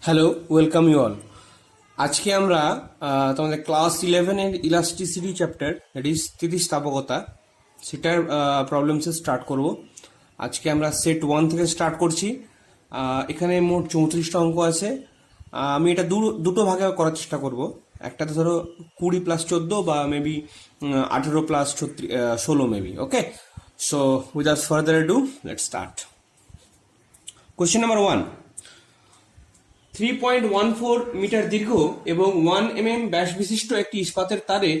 Hello, welcome you all. আজকে আমরা তোমাদের ক্লাস 11 এর ইলাস্টিসিটি চ্যাপ্টার, দ্যাট ইজ স্থিতিস্থাপকতা, সেটার প্রবলেমসে স্টার্ট করব। আজকে আমরা সেট 1 থেকে স্টার্ট করছি। এখানে মোট 34টা অঙ্ক আছে। আমি এটা দুটো ভাগে করার চেষ্টা করব। একটাতে ধরো 20 + 14 বা maybe 18 + 16 maybe. Okay, so without further do let's start. Question number 1, 3.14 metre দীর্ঘ এবং 1 mm ব্যাস বিশিষ্ট একটি ইস্পাতের তারে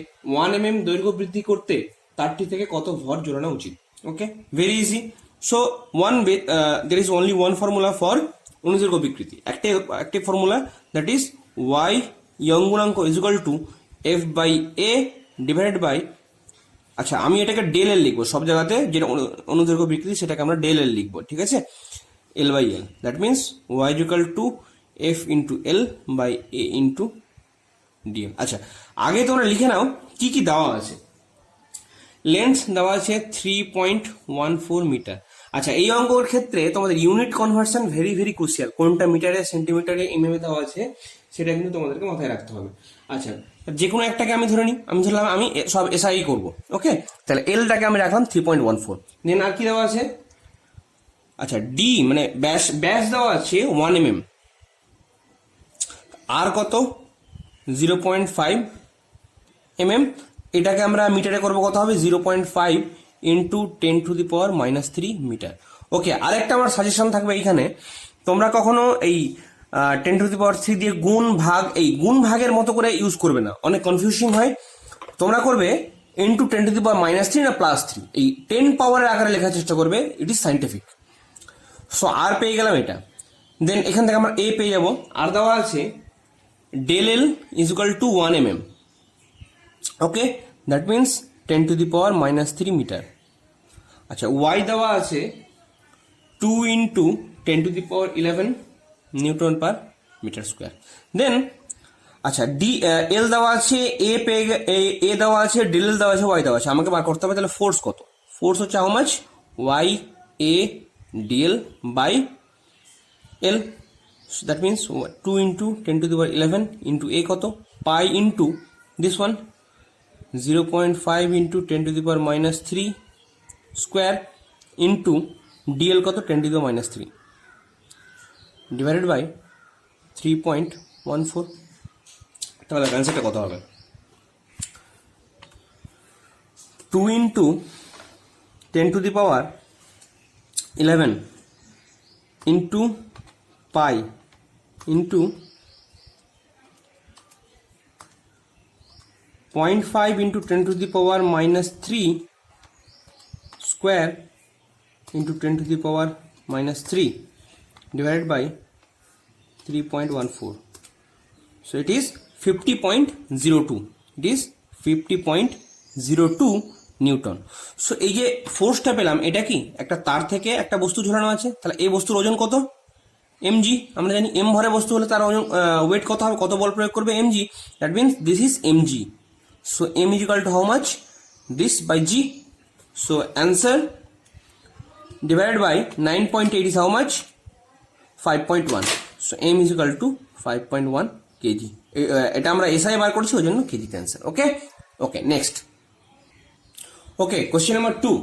1 mm দৈর্ঘ্য বৃদ্ধি করতে তারটি থেকে কত ভর জোড়ানো উচিত? Okay, very easy. So there is only one formula for অনুদৈর্ঘ্য বিকৃতি। একটি formula, that is y Young গুণাঙ্ক is equal to f/a divided by, আচ্ছা আমি এটাকে ডেল এল লিখবো সব জায়গাতে, যেটা অনুদৈর্ঘ্য বিকৃতি সেটাকে আমরা ডেল এল লিখবো, ঠিক আছে, l/l। That means y is equal to f into L by A into DL. আচ্ছা, আগে তোমরা লিখে নাও কি কি দেওয়া আছে। লেন্থ দেওয়া আছে 3.14 মিটার। আচ্ছা, এই অঙ্কের ক্ষেত্রে তোমাদের unit conversion very very crucial. কোনটা মিটারে, সেন্টিমিটারে, এমএমে দেওয়া আছে সেটা কিন্তু তোমাদেরকে মাথায় রাখতে হবে। আচ্ছা, যে কোনো একটাকে আমি ধরে নিই, আমি ধরলাম আমি সব এসআই করবো। ওকে, তাহলে এলটাকে আমি রাখলাম 3.14। দেন আর কি দেওয়া আছে? আচ্ছা, ডি মানে ব্যাস দেওয়া আছে 1 mm, আর কত 0.5 mm। এটাকে আমরা মিটারে করবো, কত হবে 0.5 ইন্টু 10⁻³ মিটার। ওকে, আরেকটা আমার সাজেশন থাকবে এইখানে, তোমরা কখনো এই 10⁻³ দিয়ে গুণ ভাগের মতো করে ইউজ করবে না, অনেক কনফিউজিং হয়। তোমরা করবে ইন্টু 10⁻³ না +3, এই 10 পাওয়ারের আকারে লেখার চেষ্টা করবে। It is scientific. সো আর পেয়ে গেলাম এটা। দেন এখান থেকে আমরা এ পেয়ে যাবো। আর দেওয়া আছে del L is equal to 1 mm. Okay, that means 10⁻³ metre. আচ্ছা, y দেওয়া আছে 2 into 10⁻11 newton per metre square. Then আচ্ছা, এল দেওয়া আছে, এ দেওয়া আছে, del L দেওয়া আছে, y দেওয়া আছে। আমাকে বার করতে হবে তাহলে ফোর্স কত। ফোর্স হচ্ছে how much, y a dl by l। So that means 2 into 10⁻11 into a কত, pi into this one 0.5 into 10⁻³ square into dl কত 10⁻³ divided by 3.14। তাহলে অ্যান্সারটা কত হবে? 2 into 10⁻11 into pi into 0.5 into 10⁻³ square into 10⁻³ divided by 3.14. So it is 50.02. It is 50.02 Newton. So এই যে ফোর্সটা পেলাম, এটা কি একটা তার থেকে একটা বস্তু ঝোলানো আছে, তাহলে এই বস্তুর ওজন কত, mg। আমরা জানি m ভরে বস্তু হলে তার ওয়েট কত হবে, কত বল প্রয়োগ করবে, mg। That means this is mg। So m is equal to how much, this by g। So answer divided by 9.8 is how much, 5.1। So m is equal to 5.1 KG. এটা আমরা এসআই বার করছি, ওই জন্য কেজিতে answer. Okay okay, next. Okay, question number 2,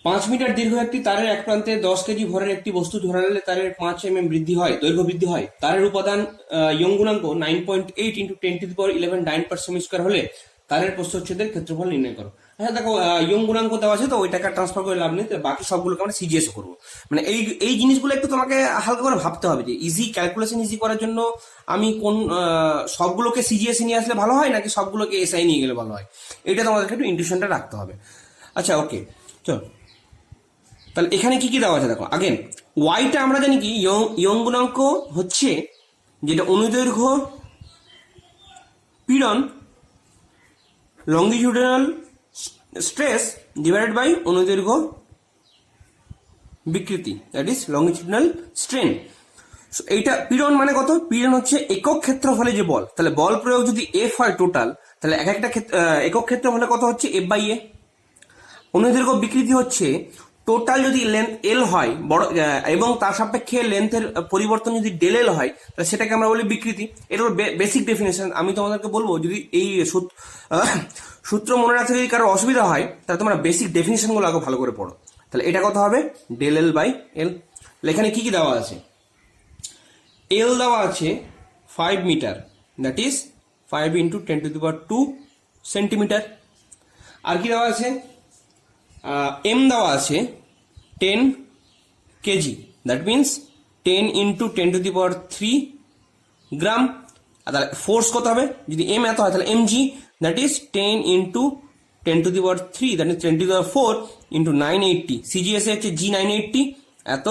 5 metre দীর্ঘ একটি তারের এক প্রান্তে 10 কেজি ভরের একটি বস্তু ঝোলালে তারের 5 mm দৈর্ঘ্য বৃদ্ধি হয়। তারের উপাদান ইয়ং গুণাঙ্ক 9.8 ইন্টু 10⁻11 ডাইন/সেমি স্কোয়ার হলে তারের প্রস্থচ্ছেদের ক্ষেত্রফল নির্ণয় করো। আচ্ছা দেখো, ইয়ং গুণাঙ্ক দেওয়া আছে তো ওইটাকে ট্রান্সফার করে লাভ নেই, বাকি সবগুলোকে আমরা সিজিএস করবো। মানে এই জিনিসগুলো একটু তোমাকে হালকা করে ভাবতে হবে যে ক্যালকুলেশন ইজি করার জন্য আমি কোন সবগুলোকে সিজিএস নিয়ে আসলে ভালো হয় নাকি সবগুলোকে এসআই নিয়ে গেলে ভালো হয়, এটা তোমাদেরকে একটু ইন্টিউশনটা রাখতে হবে। আচ্ছা ওকে, চল তাহলে এখানে কি কি দেওয়া আছে দেখো। আগেন ওয়াইটা আমরা জানি কি, ইয়ং গুণাঙ্ক হচ্ছে যেটা অনুদৈর্ঘ্য পীড়ন লঙ্গিটিউডিনাল স্ট্রেস ডিভাইডেড বাই অনুদৈর্ঘ্য বিকৃতি, দ্যাট ইজ লঙ্গিটিউডিনাল স্ট্রেন। এইটা পীড়ন মানে কত, পীড়ন হচ্ছে একক ক্ষেত্রফলে যে বল, তাহলে বল প্রয়োগ যদি এফ হয় টোটাল, তাহলে এক একটা একক ক্ষেত্রফলে কত হচ্ছে, f/a। অনুদৈর্ঘ্য বিকৃতি হচ্ছে টোটাল যদি লেন্থ এল হয় বড় এবং তার সাপেক্ষে লেন্থের পরিবর্তন যদি ডেল এল হয় তাহলে সেটাকে আমরা বলি বিকৃতি। এটা হলো বেসিক ডেফিনেশন। আমি তোমাদেরকে বলবো যদি এই সূত্র মনে রাখতে যদি কারো অসুবিধা হয় তাহলে তোমরা বেসিক ডেফিনেশনগুলো আগে ভালো করে পড়ো। তাহলে এটা কত হবে, ডেল এল বাই এল। এখানে কি কি দেওয়া আছে, এল দেওয়া আছে 5 মিটার, দ্যাট ইজ 5 × 10⁻² সেন্টিমিটার। আর কি দেওয়া আছে, এম দেওয়া আছে 10 কেজি, দ্যাট মিনস 10 × 10⁻³ গ্রাম। আর তাহলে ফোর্স কত হবে, যদি এম এত হয় তাহলে mg, that is 10 × 10⁻³ that is 10⁴ × 980। CGS এ হচ্ছে G980 এত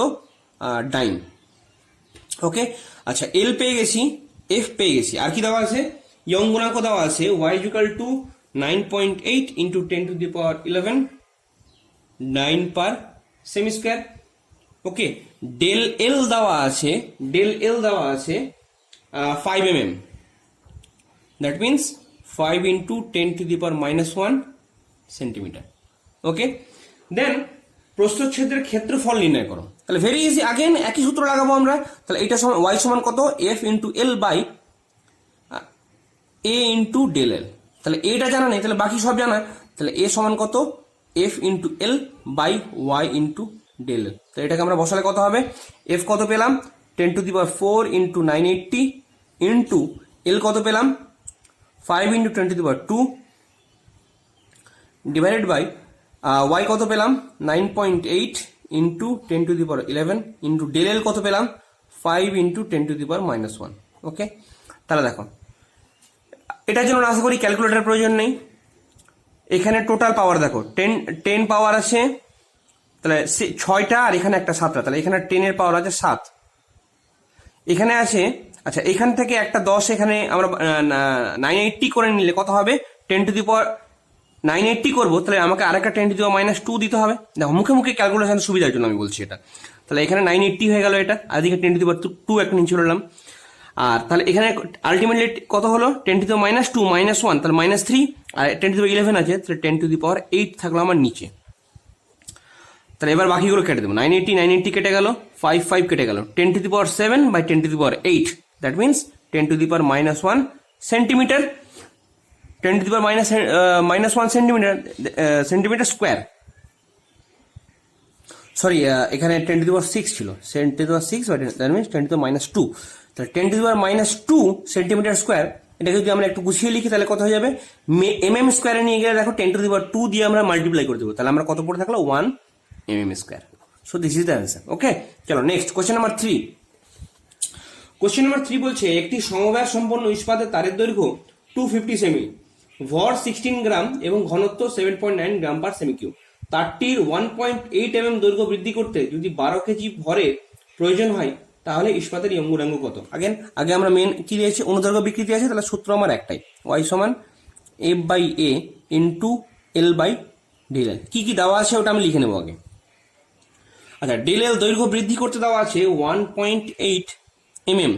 ডাইন। ওকে, আচ্ছা এল পেয়ে গেছি, এফ পেয়ে গেছি। আর কি দেওয়া আছে, ইয়ং গুণাঙ্ক দেওয়া আছে y = 9.8 × 10⁻11 9 পার সেমি স্কয়ার। ওকে, ডেল এল দেওয়া আছে, ডেল এল দেওয়া আছে 5 mm, দ্যাট মিনস 5 × 10⁻⁻1 সেন্টিমিটার। ওকে, দেন প্রস্থচ্ছেদের ক্ষেত্রফল নির্ণয় করো। তাহলে ভেরি ইজি, আগেন একই সূত্র লাগাবো আমরা। তাহলে এটা সমান y সমান কত, f × l by a × del L. তাহলে এটা জানা নেই, তাহলে বাকি সব জানা। তাহলে a সমান কত, f × l by y × del L. তো এটাকে আমরা বসালে কত হবে, f কত পেলাম 10⁴ × 980 ইন্টু l কত পেলাম 5 × 10⁻² ডিভাইডেড বাই y কত পেলাম 9.8 × 10⁻11 ইন্টু ডেল এল কত পেলাম 5 × 10⁻⁻1। ওকে, তাহলে দেখো এটার জন্য আশা করি ক্যালকুলেটর প্রয়োজন নেই। এখানে টোটাল পাওয়ার দেখো 10 পাওয়ার আছে, তাহলে 6টা আর এখানে একটা 7টা, তাহলে এখানে 10 এর পাওয়ার আছে 7। এখানে আছে, আচ্ছা এখান থেকে একটা 10 এখানে আমরা 980 করে নিলে কত হবে, 10⁻980 করবো, তাহলে আমাকে আরেকটা 10⁻2 দিতে হবে। দেখো মুখে মুখে ক্যালকুলেশন সুবিধার জন্য আমি বলছি এটা। তাহলে এখানে 980 হয়ে গেল, এটা আর এদিকে 10⁻2 একটা নিচে নিলাম। আর তাহলে এখানে আলটিমেটলি কত হলো 10⁻2 -1, তাহলে -3, আর 10⁻11 আছে, তাহলে 10⁻8 থাকলো আমার নিচে। তাহলে এবার বাকিগুলো কেটে দেবো, 980 কেটে গেল, 5 কেটে গেল, 10⁻7 by 10⁻8, that means 10⁻1 centimetre, 10⁻1 centimetre square. Sorry, এখানে 10⁻6 ছিল, 10⁻6 বাই দ্যাট মিনস 10⁻2, তাহলে 10⁻2 সেন্টিমিটার স্কোয়ার। এটাকে যদি আমরা একটু গুছিয়ে লিখি তাহলে কত হয়ে যাবে, mm স্কোয়ারে নিয়ে গেলে দেখো 10⁻2 দিয়ে আমরা মাল্টিপ্লাই করে দেবো, তাহলে আমরা কত পড়ে থাকলো 1 mm square. So this is the answer. Okay, চলো next question number 3। Question number 3 বলছে একটি সমব্যাস সম্পন্ন ইস্পাতের তারের দৈর্ঘ্য 250 সেমি, ভর 16 গ্রাম এবং ঘনত্ব 7.9 গ্রাম পার সেমি কিউব। তারটির 1.8 mm দৈর্ঘ্য বৃদ্ধি করতে যদি 12 কেজি ভরের প্রয়োজন হয় তাহলে ইস্পাতের ইয়ং গুণাঙ্ক কত। আগে আমরা মেন কি দিয়েছি, অনুদৈর্ঘ্য বিকৃতি আছে, তাহলে সূত্র আমার একটাই, y সমান f/a ইন্টু l/ডেল এল। কি কি দেওয়া আছে ওটা আমি লিখে নেবো আগে। আচ্ছা, ডেল এল দৈর্ঘ্য বৃদ্ধি করতে দেওয়া আছে 1.8 mm।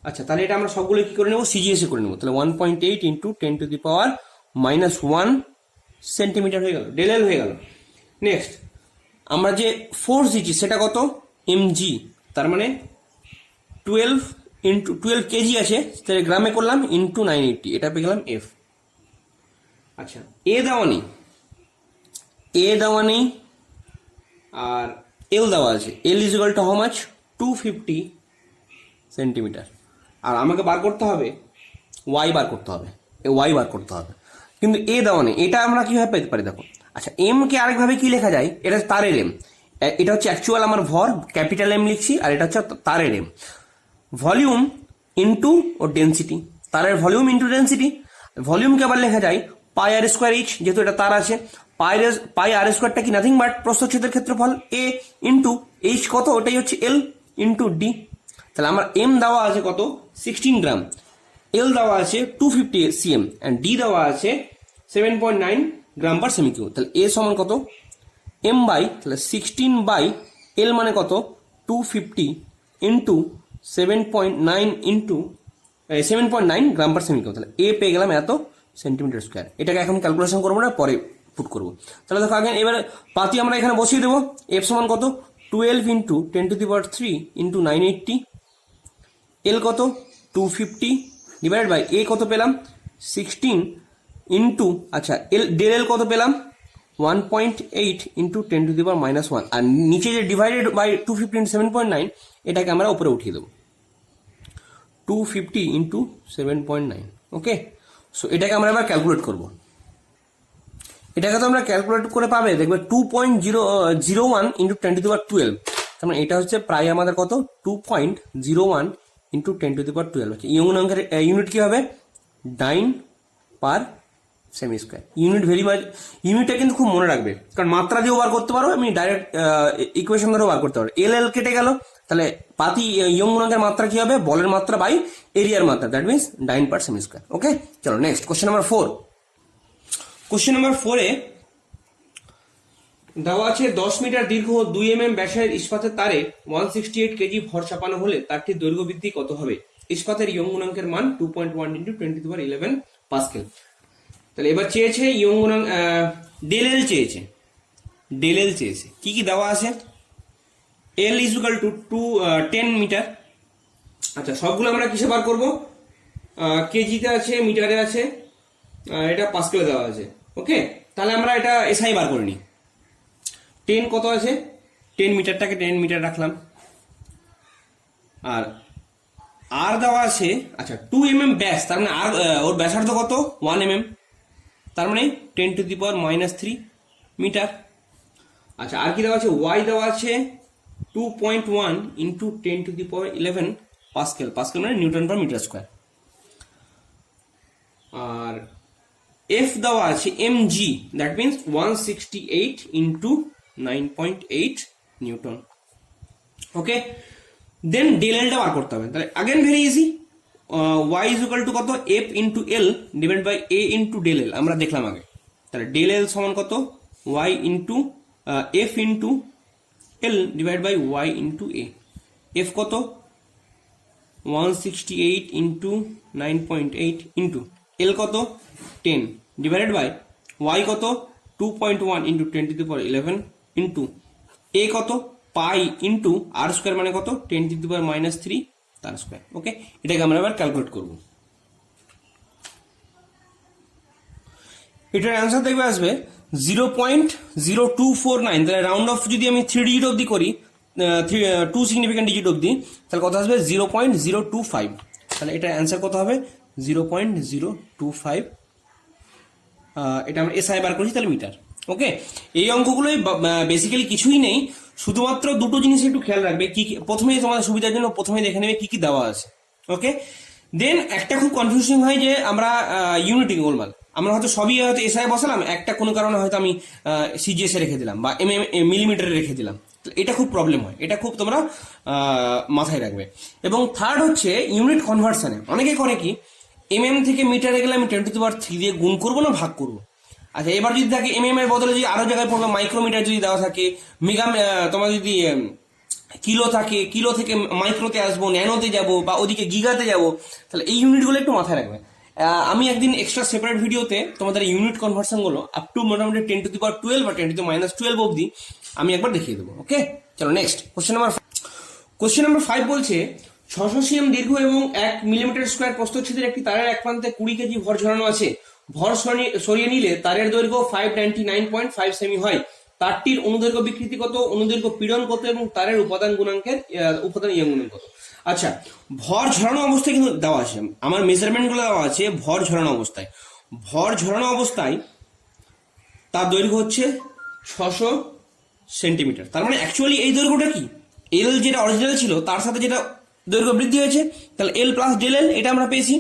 আচ্ছা, তাহলে এটা আমরা সবগুলো কি করে নেবো, সিজিএস এ করে নেবো। তাহলে 1.8 × 10⁻⁻1 সেন্টিমিটার হয়ে গেল, ডেল এল হয়ে গেল। নেক্সট আমরা যে ফোর্স দিচ্ছি সেটা কত, mg, তার মানে 12 কেজি আছে, তাহলে গ্রামে করলাম ইন্টু 980, এটা পেয়ে গেলাম এফ। আচ্ছা, এ দেওয়া নেই আর এল দেওয়া আছে, L is equal to how much 250 centimetre. আর আমাকে বার করতে হবে ওয়াই বার করতে হবে, ওয়াই বার করতে হবে, কিন্তু এ দেওয়া নেই। এটা আমরা কিভাবে পেতে পারি দেখো। আচ্ছা, এম কে আরেকভাবে কি লেখা যায়, এটা তারের এম, এটা হচ্ছে অ্যাকচুয়াল আমার ভর, ক্যাপিটাল এম লিখছি, আর এটা হচ্ছে তারের এম। ভলিউম ইন্টু ও ডেন্সিটি, তারের ভলিউম ইন্টু ডেন্সিটি। ভলিউমকে আবার লেখা যায় পাই আর স্কোয়ার এইচ, যেহেতু এটা তার আছে। পাই আর স্কোয়ারটা কি নাথিং বাট প্রস্থচ্ছেদের ক্ষেত্রফল, এ ইন্টু এইচ কত, ওটাই হচ্ছে এল ইন্টু ডি। তাহলে আমার এম দেওয়া আছে কত 16 গ্রাম, এল দেওয়া আছে 250 cm অ্যান্ড ডি দেওয়া আছে 7.9 গ্রাম পার সেমি কিউব। তাহলে এ সমান কত, এম বাই, তাহলে 16/L মানে কত 250 ইন্টু 7.9 গ্রাম পার সেমি কিউব। তাহলে এ পেয়ে গেলাম এত সেন্টিমিটার স্কোয়ার। এটাকে এখন ক্যালকুলেশন করবো না, পরে পুট করবো। তাহলে দেখো আগে এবার পাতি আমরা এখানে বসিয়ে দেবো। এফ সমান কত 12 ইন্টু 10⁻³ ইন্টু 980, এল কত 250 ডিভাইডেড বাই এ কত পেলাম 16 ইন্টু আচ্ছা ডেল এল কত পেলাম 1.8 ইন্টু 10⁻⁻1, আর নিচে যে ডিভাইডেড বাই 250 ইন্টু 7.9 এটাকে আমরা উপরে উঠিয়ে দেবো 250 ইন্টু 7.9। ওকে, সো এটাকে আমরা এবার ক্যালকুলেট করব। এটাকে তো আমরা ক্যালকুলেট করে পাবে দেখবে 2.001 ইন্টু 10⁻12, তার মানে এটা হচ্ছে প্রায় আমাদের কত 2.01 ইন্টু 10⁻12 হচ্ছে। ইয়ংগুণাঙ্কের ইউনিট কি হবে ডাইন পার সেমি স্কোয়ার। ইউনিটটা কিন্তু খুব মনে রাখবে, কারণ মাত্রা দিয়েও বার করতে পারো, আমি ডাইরেক্ট ইকুয়েশন ধরেও বার করতে পারো। এল এল কেটে গেল, তাহলে পাতি ইয়ংগুণাঙ্কের মাত্রা কি হবে বলের মাত্রা বাই এরিয়ার মাত্রা, দ্যাট মিনস ডাইন পার সেমি স্কোয়ার। ওকে, চলো next question number 4। Question number 4-এ দেওয়া আছে 10 মিটার দীর্ঘ 2 mm ব্যাসের ইস্পাতের তারে 168 কেজি ভর চাপানো হলে তারটির দৈর্ঘ্য বৃদ্ধি কত হবে? ইস্পাতের ইয়ং গুণাঙ্কের মান 2.1 ইন্টু 10⁻11 পাস্কেল। তাহলে এবার চেয়েছে ইয়ং গুণাঙ্ক ডেল এল চেয়েছে, ডেল এল চেয়েছে কি কি দেওয়া আছে? L is equal to 10 metre. আচ্ছা, সবগুলো আমরা কিসে বার করবো? কেজিতে আছে, মিটারে আছে, এটা পাস্কেলে দেওয়া আছে। ওকে, তাহলে আমরা এটা এসআই বার করে নিই। 10 কত আছে? 10 মিটারটাকে 10 মিটার রাখলাম, আর আর দেওয়া আছে আচ্ছা 2 mm ব্যাস, তার মানে আর ওর ব্যাসার্ধ কত 1 mm, তার মানে 10⁻³ মিটার। আচ্ছা, আর কি দেওয়া আছে? ওয়াই দেওয়া আছে 2.1 ইন্টু 10⁻11 পাস্কেল, পাস্কেল মানে নিউটন পার মিটার স্কোয়ার। আর এফ দেওয়া আছে mg, that means 168 into 9.8 newton. Okay, then del এলটা বার করতে হবে। তাহলে again very easy, Y is equal to কত F into L divide by A into del L, আমরা দেখলাম আগে। তাহলে ডেল এল সমান কত Y into F into L divide by Y into A. F কত 168 ইন্টু 9.8 ইন্টু এল কত 10 divided by Y কত 2.1 ইন্টু 10⁻11 ইন্টু এ কত পাই ইন্টু আর স্কোয়ার মানে কত 10⁻³ তার স্কোয়ার। ওকে, এটাকে আমরা এবার ক্যালকুলেট করব। এটার অ্যান্সার দেখবে আসবে 0.0249। তাহলে রাউন্ড অফ যদি আমি 3 ডিজিট অবধি করি, 2 সিগনিফিক্যান্ট ডিজিট অবধি, তাহলে কত আসবে 0.025। তাহলে এটার অ্যান্সার কত হবে 0.025। এটা আমরা এসআই বার করছি, তাহলে মিটার। ওকে, এই অঙ্কগুলোই বেসিক্যালি কিছুই নেই, শুধুমাত্র দুটো জিনিস একটু খেয়াল রাখবে। কি প্রথমেই তোমাদের সুবিধার জন্য প্রথমে দেখে নেবে কি কি দেওয়া আছে। ওকে, দেন একটা খুব কনফিউজিং হয় যে আমরা ইউনিট গোলমাল, আমরা হয়তো সবই হয়তো এসআই বসালাম, একটা কোনো কারণে হয়তো আমি সিজিএসে রেখে দিলাম বা মিলিমিটারে রেখে দিলাম, এটা খুব প্রবলেম হয়, এটা খুব তোমরা মাথায় রাখবে। এবং থার্ড হচ্ছে ইউনিট কনভার্সনে অনেকে করে কি mm থেকে মিটারে গেলে আমি 10⁻³ দিয়ে গুণ করবো না ভাগ করবো। আচ্ছা, এবার যদি থাকে mm এর বদলে যদি আরো জায়গায় পড়বে মাইক্রোমিটার যদি দেওয়া থাকে, মেগা তোমার যদি কিলো থাকে, কিলো থেকে মাইক্রোতে আসবো, ন্যানোতে যাব বা ওদিকে গিগাতে যাব, তাহলে এই ইউনিটগুলো একটু মাথায় রাখবে। আমি একদিন এক্সট্রা সেপারেট ভিডিওতে তোমাদের ইউনিট কনভার্সন গুলো আপ টু মোটামুটি 10⁻12 বা 10⁻12 অবধি আমি একবার দেখিয়ে দেবো। ওকে, চলো নেক্সট কোশ্চেন নাম্বার 5 বলছে 600 cm দীর্ঘ এবং 1 মিলিমিটার স্কোয়ার প্রস্থচ্ছেদের একটি তারের এক প্রান্তে 20 কেজি ভর ঝরানো আছে। ভর সরিয়ে নিলে তারের দৈর্ঘ্য 599.5 সেমি হয়। তারটির অনুদৈর্ঘ্য বিকৃতি কত, অনুদৈর্ঘ্য পীড়ন কত এবং তারের উপাদান ইয়ং গুণাঙ্ক কত? আচ্ছা, ভর ঝরানো অবস্থায় কিন্তু দেওয়া আছে, আমার মেজারমেন্ট গুলো দেওয়া আছে। ভর ঝরানো অবস্থায় তার দৈর্ঘ্য হচ্ছে 600 সেন্টিমিটার। তার মানে অ্যাকচুয়ালি এই দৈর্ঘ্যটা কি, এল যেটা অরিজিনাল ছিল তার সাথে যেটা দৈর্ঘ্য বৃদ্ধি হয়েছে, তাহলে এল প্লাস ডেল এল এটা আমরা পেয়েছি।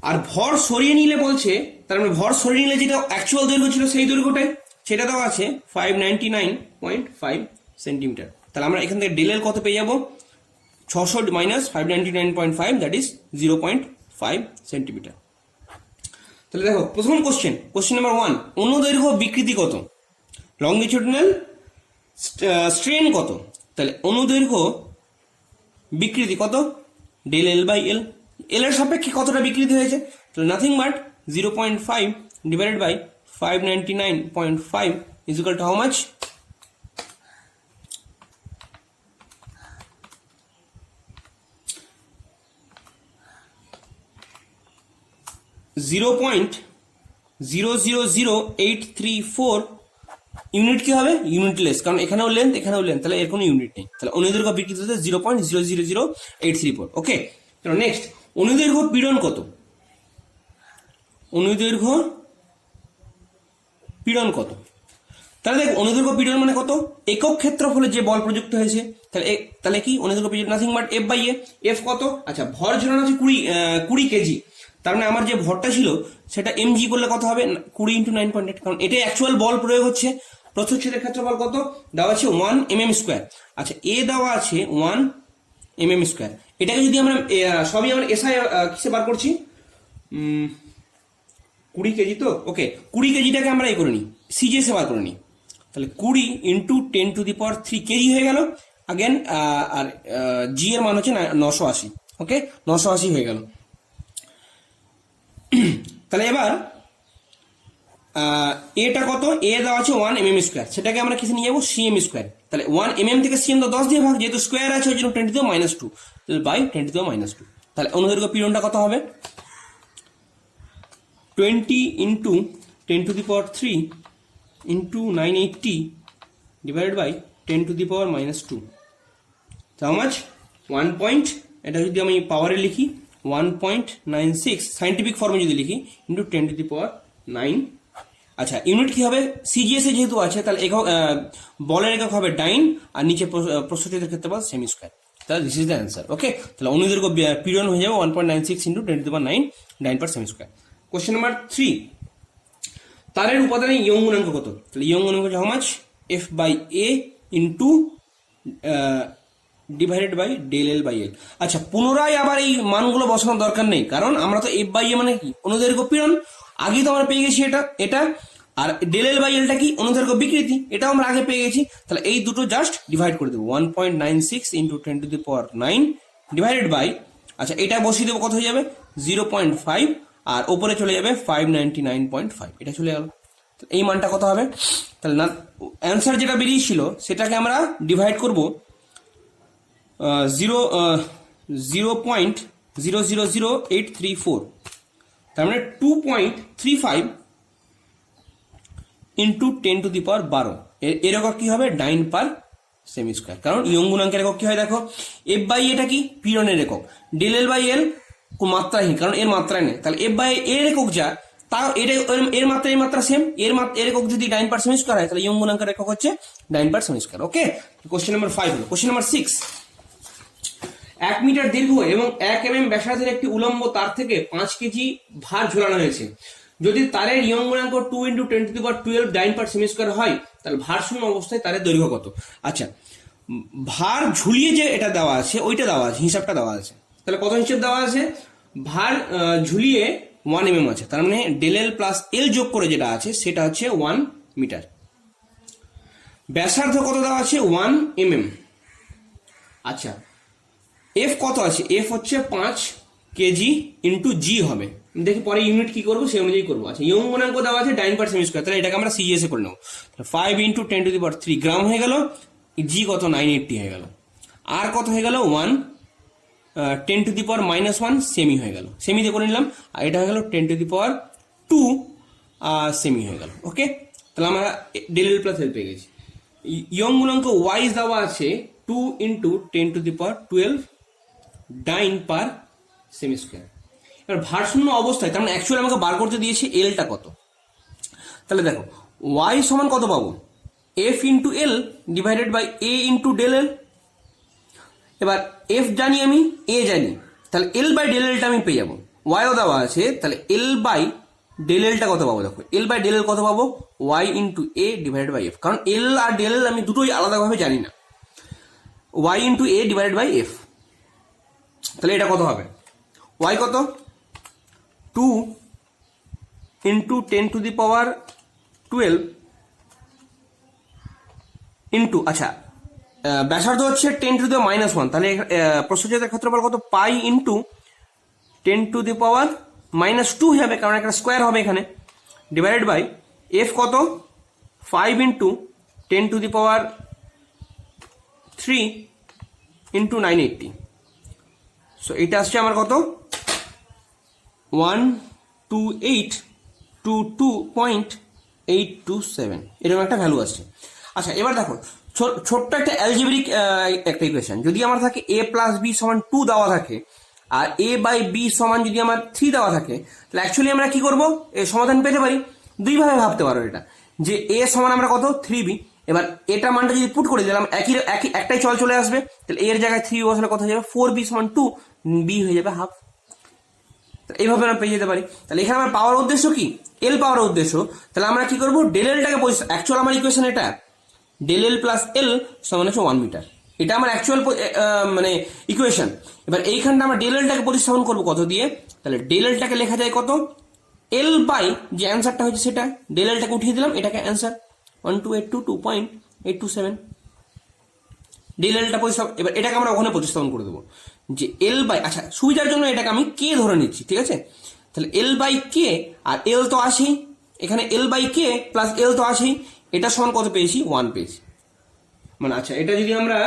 আর ভর সরিয়ে নিলে বলছে, তার মানে ভর সরিয়ে নিলে যেটা অ্যাকচুয়াল দৈর্ঘ্য ছিল সেই দৈর্ঘ্যটাই, সেটা দেওয়া আছে 599.5 সেন্টিমিটার। তাহলে আমরা এখান থেকে ডেল এল কত পেয়ে যাবো 600 মাইনাস 599.5, দ্যাট ইজ 0.5 সেন্টিমিটার। তাহলে দেখো প্রথম কোশ্চেন নাম্বার 1, অনুদৈর্ঘ্য বিকৃতি কত, লংগিটিউডিনাল স্ট্রেন কত? তাহলে অনুদৈর্ঘ্য বিকৃতি কত ডেল এল বাই এল, এল এর সাপেক্ষে কতটা বিকৃতি হয়েছে, তাহলে nothing but 0.5 divided by 599.5 is equal to how much? 0.000834 unit কি হবে? ইউনিটলেস, কারণ এখানেও লেন্থ এখানেও লেন্থ, তাহলে এর কোনো ইউনিট নেই। তাহলে অনুদৈর্ঘ্য বিকৃত হচ্ছে 0.000834। ওকে, চলো নেক্সট। অনুদৈর্ঘ্য পীড়ন কত? অনুদৈর্ঘ্য পীড়ন কত? তাহলে দেখ, অনুদৈর্ঘ্য পীড়ন মানে কত? একক ক্ষেত্রফলে যে বল প্রযুক্ত হয়েছে, তাহলে কি অনুদৈর্ঘ্য পীড়ন? Nothing but F by A. F কত? আচ্ছা, ভর ঝোলানো আছে 20 কেজি, তার মানে আমার যে ভরটা ছিল সেটা mg করলে কত হবে? 20 × 9.8, কারণ এটাই অ্যাকচুয়াল বল প্রয়োগ হচ্ছে। প্রস্থচ্ছেদের ক্ষেত্রফল কত দেওয়া আছে? 1 mm স্কোয়ার। আচ্ছা, এ দেওয়া আছে 1 mm স্কোয়ার। এটাকে যদি আমরা সবই আমরা এসআই কিসে বার করছি? 20 কেজি তো, ওকে, 20 কেজিটাকে আমরা করে নিই, সিজিএসে বার করে নিই। তাহলে 20 × 10⁻³ কেজি হয়ে গেল। আগেন আর জি এর মান হচ্ছে 980। ওকে, 980 হয়ে গেল। তাহলে এবার এটা কত? এ দেওয়া আছে 1 mm স্কোয়ার, সেটাকে আমরা কিসে নিয়ে যাবো? CM square. তাহলে 1 mm থেকে সিএম তো 10 দিয়ে ভাগ, যেহেতু স্কোয়ার আছে ওই জন্য 10⁻², বাই 10⁻²। তাহলে অনুদৈর্ঘ্য পীড়নটা কত হবে? 20 × 10⁻³ × 980 divided by 10⁻²। How much? 1 point, এটা যদি আমি পাওয়ারে লিখি 1.96, সাইন্টিফিক ফর্মে যদি লিখি, ইন্টু 10⁹। আচ্ছা, ইউনিট কি হবে? সিজিএসএ যেহেতু আছে, তাহলে একক বলের একক হবে ডাইন, আর নিচে প্রস্থচ্ছেদের ক্ষেত্রফল সেমি স্কোয়ার। তাহলে this is the answer. Okay, তাহলে অনুদৈর্ঘ্য পীড়ন হয়ে যাবে 1.96 × 10⁹, ডাইন পার সেমি স্কোয়ার। কোশ্চেন নাম্বার 3, তারের উপাদানের ইয়ং গুণাঙ্ক কত? তাহলে ইয়ং গুণাঙ্ক how much? F by A into divided by del L by L. আচ্ছা, পুনরায় আবার এই মানগুলো বসানোর দরকার নেই, কারণ আমরা তো এফ বাই এ মানে কি? অনুদৈর্ঘ্য পীড়ন, আগেই তো আমরা পেয়ে গেছি এটা। আর ডেল এল বাই এলটা কি? অনুদৈর্ঘ্য বিকৃতি, এটাও আমরা আগে পেয়ে গেছি। তাহলে এই দুটো জাস্ট ডিভাইড করে দেবো, 1.96 × 10⁹ ডিভাইডেড বাই, আচ্ছা এটা বসিয়ে দেবো, কত হয়ে যাবে? 0.5, আর ওপরে চলে যাবে 599.5, এটা চলে গেল। এই মানটা কত হবে? তাহলে না, অ্যান্সার যেটা বেরিয়েছিল সেটাকে আমরা ডিভাইড করবো 0.000834, তার মানে 2.35 × 10⁻12। এর একক কি হবে? ডাইন পার সেমি স্কোয়ার। কারণ ইয়ং গুণাঙ্কের একক কি হয় দেখো, এফ বাই এটা কি? পীড়নের একক। ডেল এল বাই এল মাত্রাহীন, কারণ এর মাত্রায় নেই। তাহলে এফ বাই এর একক যা, তা এটা এর মাত্রা সেম, এর একক যদি ডাইন পার সেমি স্কোয়ার হয়, তাহলে ইয়ং গুণাঙ্কের একক হচ্ছে ডাইন পার সেমি স্কোয়ার। ওকে, কোশ্চেন নাম্বার 5 হলো। কোশ্চেন নাম্বার 6, 1 মিটার দীর্ঘ এবং 1 mm ব্যাসার্ধের একটি উলম্ব তার থেকে 5 কেজি ভার ঝোলানো হয়েছে। যদি তারের ইয়ং গুণাঙ্ক 2 × 10⁻12 ডাইন পার সেমি স্কোয়ার হয়, তাহলে ভার শূন্য অবস্থায় তারের দৈর্ঘ্য কত? আচ্ছা, ভার ঝুলিয়ে যে এটা দেওয়া আছে ওইটা দেওয়া আছে, হিসাবটা দেওয়া আছে। তাহলে কত হিসাব দেওয়া আছে? ভার ঝুলিয়ে 1 mm আছে, তার মানে ডেল এল প্লাস এল যোগ করে যেটা আছে সেটা হচ্ছে 1 মিটার। ব্যাসার্ধ কত দেওয়া আছে? 1 mm। আচ্ছা, এফ কত আছে? এফ হচ্ছে 5 কেজি ইন্টু জি হবে, দেখি পরে ইউনিট কি করবো সেই অনুযায়ী করবো। আচ্ছা, ইয়ং গুণাঙ্ক দেওয়া আছে ডাইন পার সেমি স্কোয়ার, তাহলে এটাকে আমরা সিজিএসএ করে নেবো। 5 × 10⁻³ গ্রাম হয়ে গেল। জি কত? 980 হয়ে গেল। আর কত হয়ে গেল? 1 10⁻−1 সেমি হয়ে গেল, সেমিতে করে নিলাম। আর এটা হয়ে গেল 10⁻2 সেমি হয়ে গেল। ওকে, তাহলে আমরা ডেল এল প্লাস এল পেয়ে গেছি। ইয়ং গুণাঙ্ক ওয়াইজ দেওয়া আছে 2 × 10⁻12 ডাইন পার সেমি স্কোয়ার। এবার ভারশূন্য অবস্থায়, তার মানে অ্যাকচুয়ালি আমাকে বার করতে দিয়েছে এলটা কত। তাহলে দেখো, ওয়াই সমান কত পাবো? F × L divided by A × del L. এবার এফ জানি আমি, এ জানি, তাহলে এল বাই ডেল এলটা আমি পেয়ে যাবো। ওয়াইও দেওয়া আছে, তাহলে এল বাই ডেল এলটা কত পাবো? দেখো, এল বাই ডেল এল কত পাবো? Y × A divided by F, কারণ এল আর ডেল এল আমি দুটোই আলাদাভাবে জানি না। Y × A divided by F, তাহলে এটা কত হবে? ওয়াই কত? 2 × 10⁻12 ইন্টু, আচ্ছা ব্যাসার্ধ হচ্ছে 10⁻−1, তাহলে প্রস্থচ্ছেদের ক্ষেত্রফল কত? পাই ইন্টু 10⁻−2 হবে, কারণ একটা স্কোয়ার হবে এখানে, ডিভাইডেড বাই এফ কত 5 ইন্টু 10⁻³ ইন্টু 980। সো এটা আসছে আমার কত 12822.827 এরকম একটা ভ্যালু আসছে। আচ্ছা এবার দেখো ছোট্ট একটা অ্যালজেব্রিক একটা ইকুয়েশন, যদি আমার থাকে a প্লাস বি সমান 2 দেওয়া থাকে আর a বাই বি সমান যদি আমার 3 দেওয়া থাকে, তাহলে অ্যাকচুয়ালি আমরা কি করব, এর সমাধান পেতে পারি দুইভাবে ভাবতে পারো এটা, যে a সমান আমরা কত 3b, এবার এটা মানটা যদি পুট করে দিলাম একটাই চলে আসবে, তাহলে এর জায়গায় 3 বসালে কত হয়ে যাবে 4b সমান 2, b হয়ে যাবে হাফ। এইভাবে আমরা পেয়ে যেতে পারি। তাহলে এখানে আমার পাওয়ার উদ্দেশ্য কি, এল পাওয়ার উদ্দেশ্য, তাহলে আমরা কি করবো ডেল এলটাকে অ্যাকচুয়াল আমার ইকুয়েশন এটা ডেল এল প্লাস এল সমান হচ্ছে 1 মিটার, এটা আমার অ্যাকচুয়াল মানে ইকুয়েশন। এবার এইখানটা আমরা ডেল এলটাকে প্রতিস্থাপন করবো কত দিয়ে, তাহলে ডেল এলটাকে লেখা যায় কত এল বাই যে অ্যান্সারটা হচ্ছে সেটা, ডেল এলটাকে উঠিয়ে দিলাম, এটাকে অ্যান্সার 12822.827 ডেল এলটা প্রতিস্থাপন। এবার এটাকে আমরা ওখানে প্রতিস্থাপন করে দেবো যে এল বাই, আচ্ছা সুবিধার জন্য এটাকে আমি কে ধরে নিচ্ছি, ঠিক আছে, তাহলে এল বাই কে, আর এল তো আসেই এখানে, L by K plus L তো আসেই, এটা সমান কত পেয়েছি 1 পেয়েছি, মানে আচ্ছা এটা যদি আমরা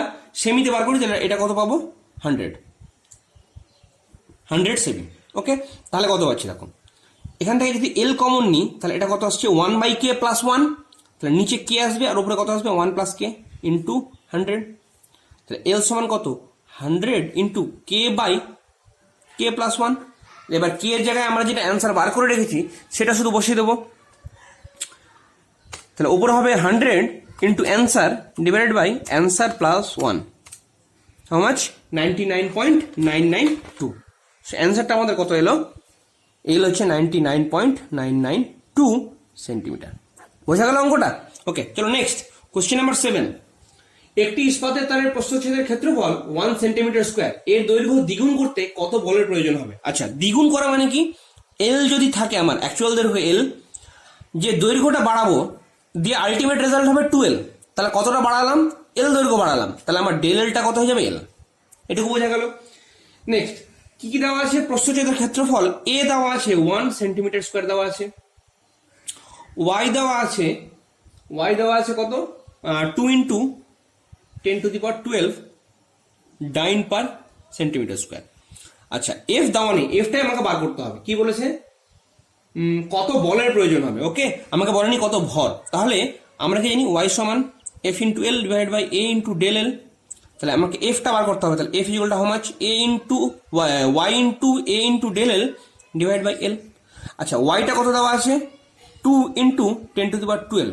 সেমিতে বার করি তাহলে এটা কত পাবো 107। ওকে, তাহলে কত পাচ্ছি দেখো, এখান থেকে যদি এল কমন নিই তাহলে এটা কত আসছে 1 বাই কে প্লাস 1, তাহলে নিচে কে আসবে আর উপরে কত আসবে 1 প্লাস কে ইন্টু 100, তাহলে এল সমান কত 100 into K by K plus 1। এবার কে এর জায়গায় আমরা যেটা অ্যান্সার বার করে রেখেছি সেটা শুধু বসিয়ে দেবো, তাহলে উপরে হবে 100 into answer divided by answer plus 1, how much 99.992। So অ্যান্সারটা আমাদের কত এলো, এল হচ্ছে 99.992 সেন্টিমিটার। বোঝা গেল অঙ্কটা? ওকে চলো নেক্সট কোশ্চেন নাম্বার 7। একটি ইস্পাতের তারের প্রস্থচ্ছেদের ক্ষেত্রফল 1 সেন্টিমিটার স্কোয়ার, এর দৈর্ঘ্য দ্বিগুণ করতে কত বলের প্রয়োজন হবে? আচ্ছা দ্বিগুণ করা মানে কি, এল যদি থাকে আমার অ্যাকচুয়াল দৈর্ঘ্য এল, যে দৈর্ঘ্যটা বাড়াবো দিয়ে আলটিমেট রেজাল্ট হবে 12, তাহলে কতটা বাড়ালাম এল দৈর্ঘ্য বাড়ালাম, তাহলে আমার ডেল এলটা কত হয়ে যাবে এল, এটুকু বোঝা গেল। নেক্সট কি কি দেওয়া আছে, প্রস্থচ্ছেদের ক্ষেত্রফল এ দেওয়া আছে 1 সেন্টিমিটার স্কোয়ার দেওয়া আছে, ওয়াই দেওয়া আছে কত 2 ইন্টু 10⁻12 ডাইন পার সেন্টিমিটার স্কোয়ার। আচ্ছা এফ দেওয়া নেই, এফটাই আমাকে বার করতে হবে, কি বলেছে কত বলের প্রয়োজন হবে, ওকে আমাকে বলেনি কত ভর, তাহলে আমরা কি জানি ওয়াই সমান F into L divide by A into del L, তাহলে আমাকে এফটা বার করতে হবে, তাহলে F equal to how much A into Y into A into del L divide by L. আচ্ছা ওয়াইটা কত দেওয়া আছে 2 ইন্টু 10⁻12,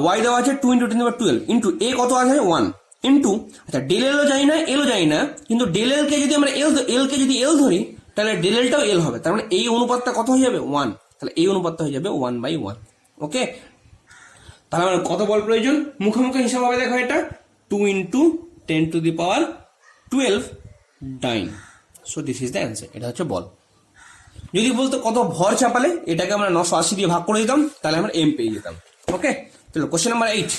ওয়াই দেওয়া আছে 2 ইন্টু 10⁻12 ইন্টু এ কত আছে 1 ইন্টু, আচ্ছা ডেল এলও যাই না এলও যাই না, কিন্তু ডেল এলকে যদি আমরা এলকে যদি এল ধরি তাহলে ডেল এলটাও এল হবে, তার মানে এই অনুপাতটা কত হয়ে যাবে 1, তাহলে এই অনুপাতটা হয়ে যাবে 1/1। ওকে তাহলে আমার কত বল প্রয়োজন, মুখোমুখি হিসাব হবে দেখো এটা 2 into 10⁻12 dyne, so this is the answer, এটা হচ্ছে বল। যদি বলতো কত ভর চাপালে, এটাকে আমরা 980 দিয়ে ভাগ করে দিতাম, তাহলে আমরা এম পেয়ে যেতাম। ওকে চলো কোশ্চেন নাম্বার 8।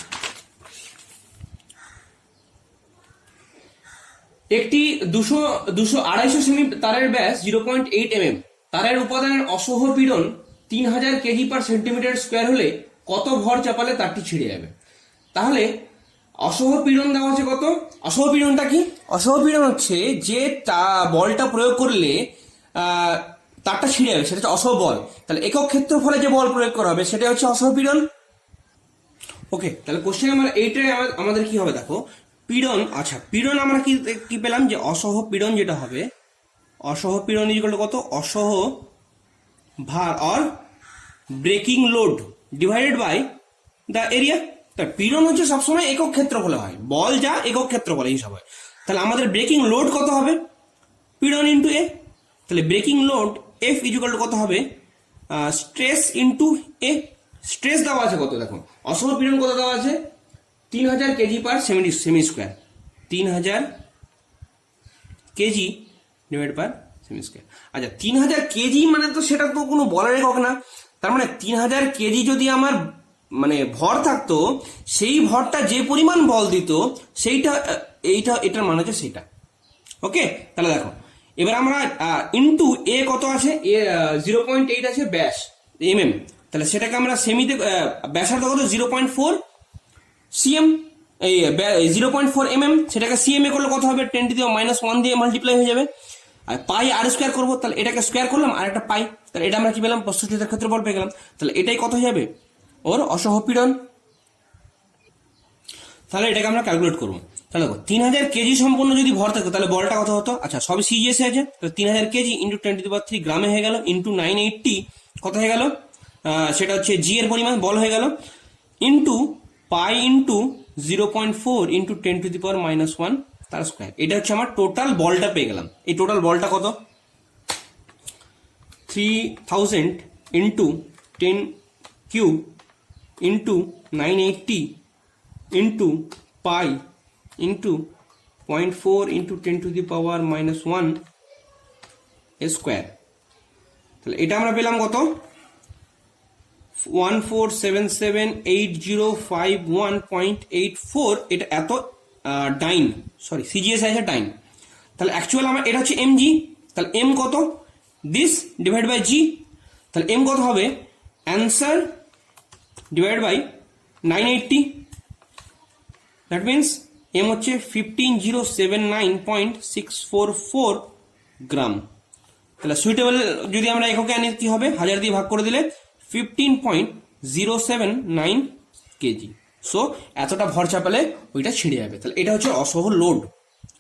একটি 200-250 সেমি তারের ব্যাস 0.8 mm, তারের উপাদানের অসহ পীড়ন 3000 কেজি পার সেন্টিমিটার স্কোয়ার হলে কত ভর চাপালে তারটি ছিঁড়ে যাবে? তাহলে অসহ পীড়ন দেওয়া আছে কত, অসহ পীড়নটা কি, অসহ পীড়ন হচ্ছে যে বলটা প্রয়োগ করলে তারটা ছিঁড়ে যাবে, সেটা হচ্ছে অসহ বল, তাহলে একক ক্ষেত্রফলে যে বল প্রয়োগ করা হবে সেটা হচ্ছে অসহ পীড়ন। ওকে তাহলে কোশ্চেন নাম্বার 8 আমাদের কি হবে দেখো পীড়ন, আচ্ছা পীড়ন আমরা কি পেলাম যে অসহ পীড়ন যেটা হবে, অসহ পীড়ন ইকুয়াল টু কত, অসহ ভার or breaking load divided by the area. তা পীড়ন হচ্ছে সবসময় একক ক্ষেত্রফলে হয়, বল যা একক ক্ষেত্রফলে হিসাব হয়, তাহলে আমাদের ব্রেকিং লোড কত হবে পীড়ন ইন্টু এ, তাহলে breaking load F equal to কত হবে স্ট্রেস ইন্টু এ, স্ট্রেস দেওয়া আছে কত দেখো, অসহ পীড়ন কত দেওয়া আছে 3000 কেজি পার সেমি স্কোয়ার, 3000 কেজি ডিভাইড পার সেমি স্কোয়ার। আচ্ছা 3000 কেজি মানে তো সেটা তো কোনো বলের একক না, তার মানে 3000 কেজি যদি আমার মানে ভর থাকতো, সেই ভরটা যে পরিমাণ বল দিত সেইটা এটার মানে হচ্ছে সেটা। ওকে তাহলে দেখো এবার আমরা ইন্টু এ কত আছে, এ 0.8 আছে ব্যাস mm, তাহলে সেটাকে আমরা সেমিতে ব্যাসার্ধ কত 0.4 সিএম, এই 0.4 mm, সেটাকে সিএম এ করলে কত হবে 10⁻⁻1 দিয়ে মাল্টিপ্লাই হয়ে যাবে। আর পাই আর স্কোয়ার করবো, তাহলে এটাকে স্কোয়ার করলাম আর একটা পাই, তাহলে এটা আমরা কি পেলাম প্রস্থচ্ছেদের ক্ষেত্রফল পেয়ে গেলাম। তাহলে এটাই কত হয়ে যাবে ওর অসহ পীড়ন। তাহলে এটাকে আমরা ক্যালকুলেট করবো। তাহলে দেখো 3000 কেজি সম্পূর্ণ যদি ভর থাকতো তাহলে বলটা কত হতো, আচ্ছা সবই সিজিএসে আছে, তাহলে 3000 কেজি ইন্টু 10⁻³ গ্রামে হয়ে গেল, ইন্টু 980 কত হয়ে গেল, সেটা হচ্ছে জি এর পরিমাণ বল হয়ে গেল, ইন্টু পাই ইন্টু 0.4 ইন্টু 10⁻⁻1 তার স্কোয়ার। এটা হচ্ছে আমার টোটাল বলটা পেয়ে গেলাম। এই টোটাল বলটা কত 3000 into 10³ into 980 into pi into 0.4 into 10⁻⁻1 square. তাহলে এটা আমরা পেলাম কত 14778051.84। এটা এত ডাইন, সরি সিজিএস আছে ডাইন। তাহলে অ্যাকচুয়াল আমার এটা হচ্ছে এমজি, তাহলে এম কত দিস ডিভাইড বাই জি, তাহলে এম কত হবে answer divide by 980, that means M হচ্ছে 15079.644 গ্রাম। তাহলে সুইটেবল যদি আমরা এককে আনি কি হবে 1000 দিয়ে ভাগ করে দিলে 15.079 কেজি। সো এতটা ভর চাপালে ওইটা ছিঁড়ে যাবে। তাহলে এটা হচ্ছে অসহ লোড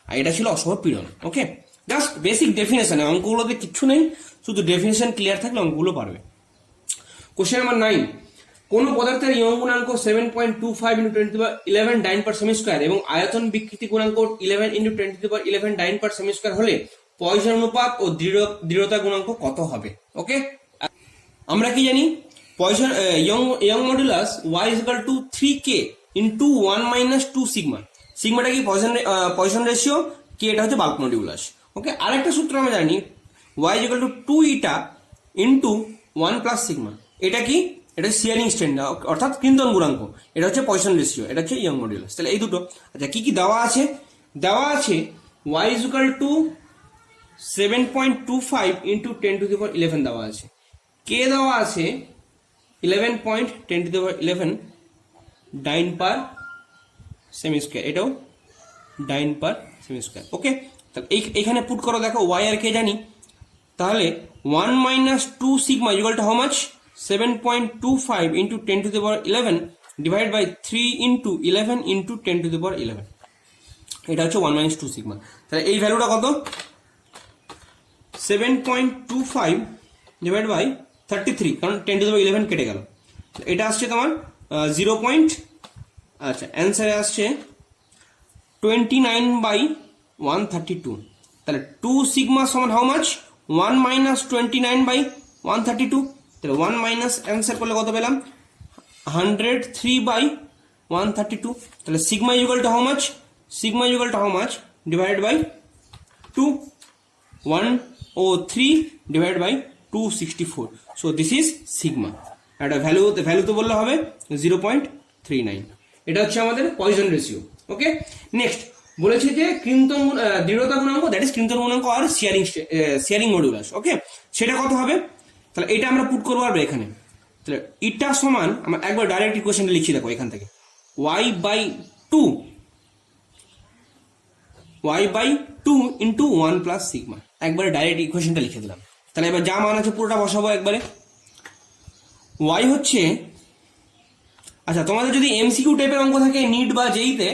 আর এটা ছিল অসহ পীড়ন। ওকে, জাস্ট বেসিক ডেফিনেশন, অঙ্কগুলোতে কিচ্ছু নেই, শুধু ডেফিনেশন ক্লিয়ার থাকলে অঙ্কগুলো পারবে। কোশ্চেন নাম্বার 9, কোন পদার্থের ইয়ং গুণাঙ্ক 7.25 ইন্টু 10⁻11 ডাইন পার সেমি স্কোয়ার এবং আয়তন বিকৃতি গুণাঙ্ক 11 ইন্টু 10⁻11 ডাইন পার সেমি স্কোয়ার হলে পয়সন অনুপাত ও দৃঢ়তা গুণাঙ্ক কত হবে। ওকে, আমরা কি জানি Poisson Young modulus y is equal to 3k into 1 minus 2 sigma. সিগমাটা কি পয়সন রেশিও, কি এটা হচ্ছে বাল্ক মডিউলাস। ওকে, আরেকটা সূত্র আমরা জানি y is equal to 2 eta into 1 plus sigma. এটা কি, এটা শিয়ারিং স্ট্রেন্থ অর্থাৎ কৃন্তন গুণাঙ্ক, এটা হচ্ছে পয়সন রেশিও, এটা হচ্ছে ইয়ং মডিউলাস। তাহলে এই দুটো। আচ্ছা কি কি দেওয়া আছে, দেওয়া আছে y is equal to 7.25 into 10⁻11 দেওয়া আছে, কে দেওয়া আছে 11.10⁻11 ডাইন পার সেমি স্কোয়ার, এটাও ডাইন পার সেমি স্কোয়ার। ওকে, তাহলে এইখানে পুট করো, দেখো y আর কে জানি, তাহলে 1 minus 2 sigma equal to how much 7.25 into 10⁻11 divide by 3 into 11 into 10⁻11, এটা হচ্ছে 1 মাইনাস 2 সিগমা। তাহলে এই ভ্যালুটা কত 7.25 ডিভাইড বাই 33, কারণ 10⁻11 কেটে গেল, এটা আসছে তোমার 0. আচ্ছা অ্যান্সারে আসছে 29/132। তাহলে 2 সিগমা সমান হাউ মাচ 1 মাইনাস 29/132, তাহলে 1 মাইনাস অ্যান্সার করলে কত পেলাম 103/132। তাহলে sigma equal to how much, sigma equal to how much divide by 2, 103 divide by 264। So this is sigma. একটা ভ্যালু তো বললে হবে 0.39। এটা হচ্ছে আমাদের পয়জন রেশিও। ওকে, নেক্সট বলেছে যে কৃন্তন দৃঢ়তা গুণাঙ্ক, দ্যাট ইজ কৃন্তন গুণাঙ্ক আর শিয়ারিং মডুলাস। ওকে, সেটা কত হবে, তাহলে এটা আমরা পুট করবো আর এখানে। তাহলে এটা সমান আমরা একবার ডাইরেক্ট ইকুয়েশনটা লিখি, দেখো এখান থেকে y/2 ইন্টু 1 প্লাস সিগমা, একবারে ডাইরেক্ট ইকুয়েশনটা লিখে দিলাম। তাহলে এবার যা মান আছে পুরোটা বসাবো একবারে। y হচ্ছে, আচ্ছা তোমাদের যদি এমসিকিউ টাইপের অঙ্ক থাকে নিট বা জেইতে,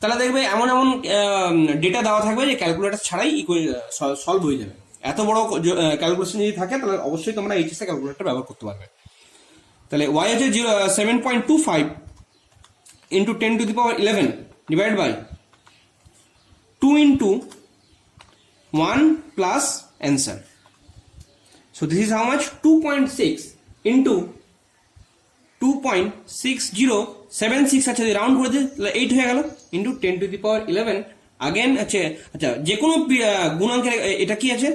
তাহলে দেখবে এমন ডেটা দেওয়া থাকবে যে ক্যালকুলেটর ছাড়াই সলভ হয়ে যাবে। এত বড় ক্যালকুলেশন যদি থাকে তাহলে অবশ্যই তোমরা এইচএস এ ক্যালকুলেটর ব্যবহার করতে পারবে। তাহলে y হচ্ছে 7.25 into 10⁻11 divide by 2 into 1 plus answer. So this is how much 2.6 into 2.6076 আছে, রাউন্ড করে দিই তাহলে 8 হয়ে গেল, ইন্টু 10⁻11 আগেন। আচ্ছা যে কোনো গুণাঙ্কের এটা কি আছে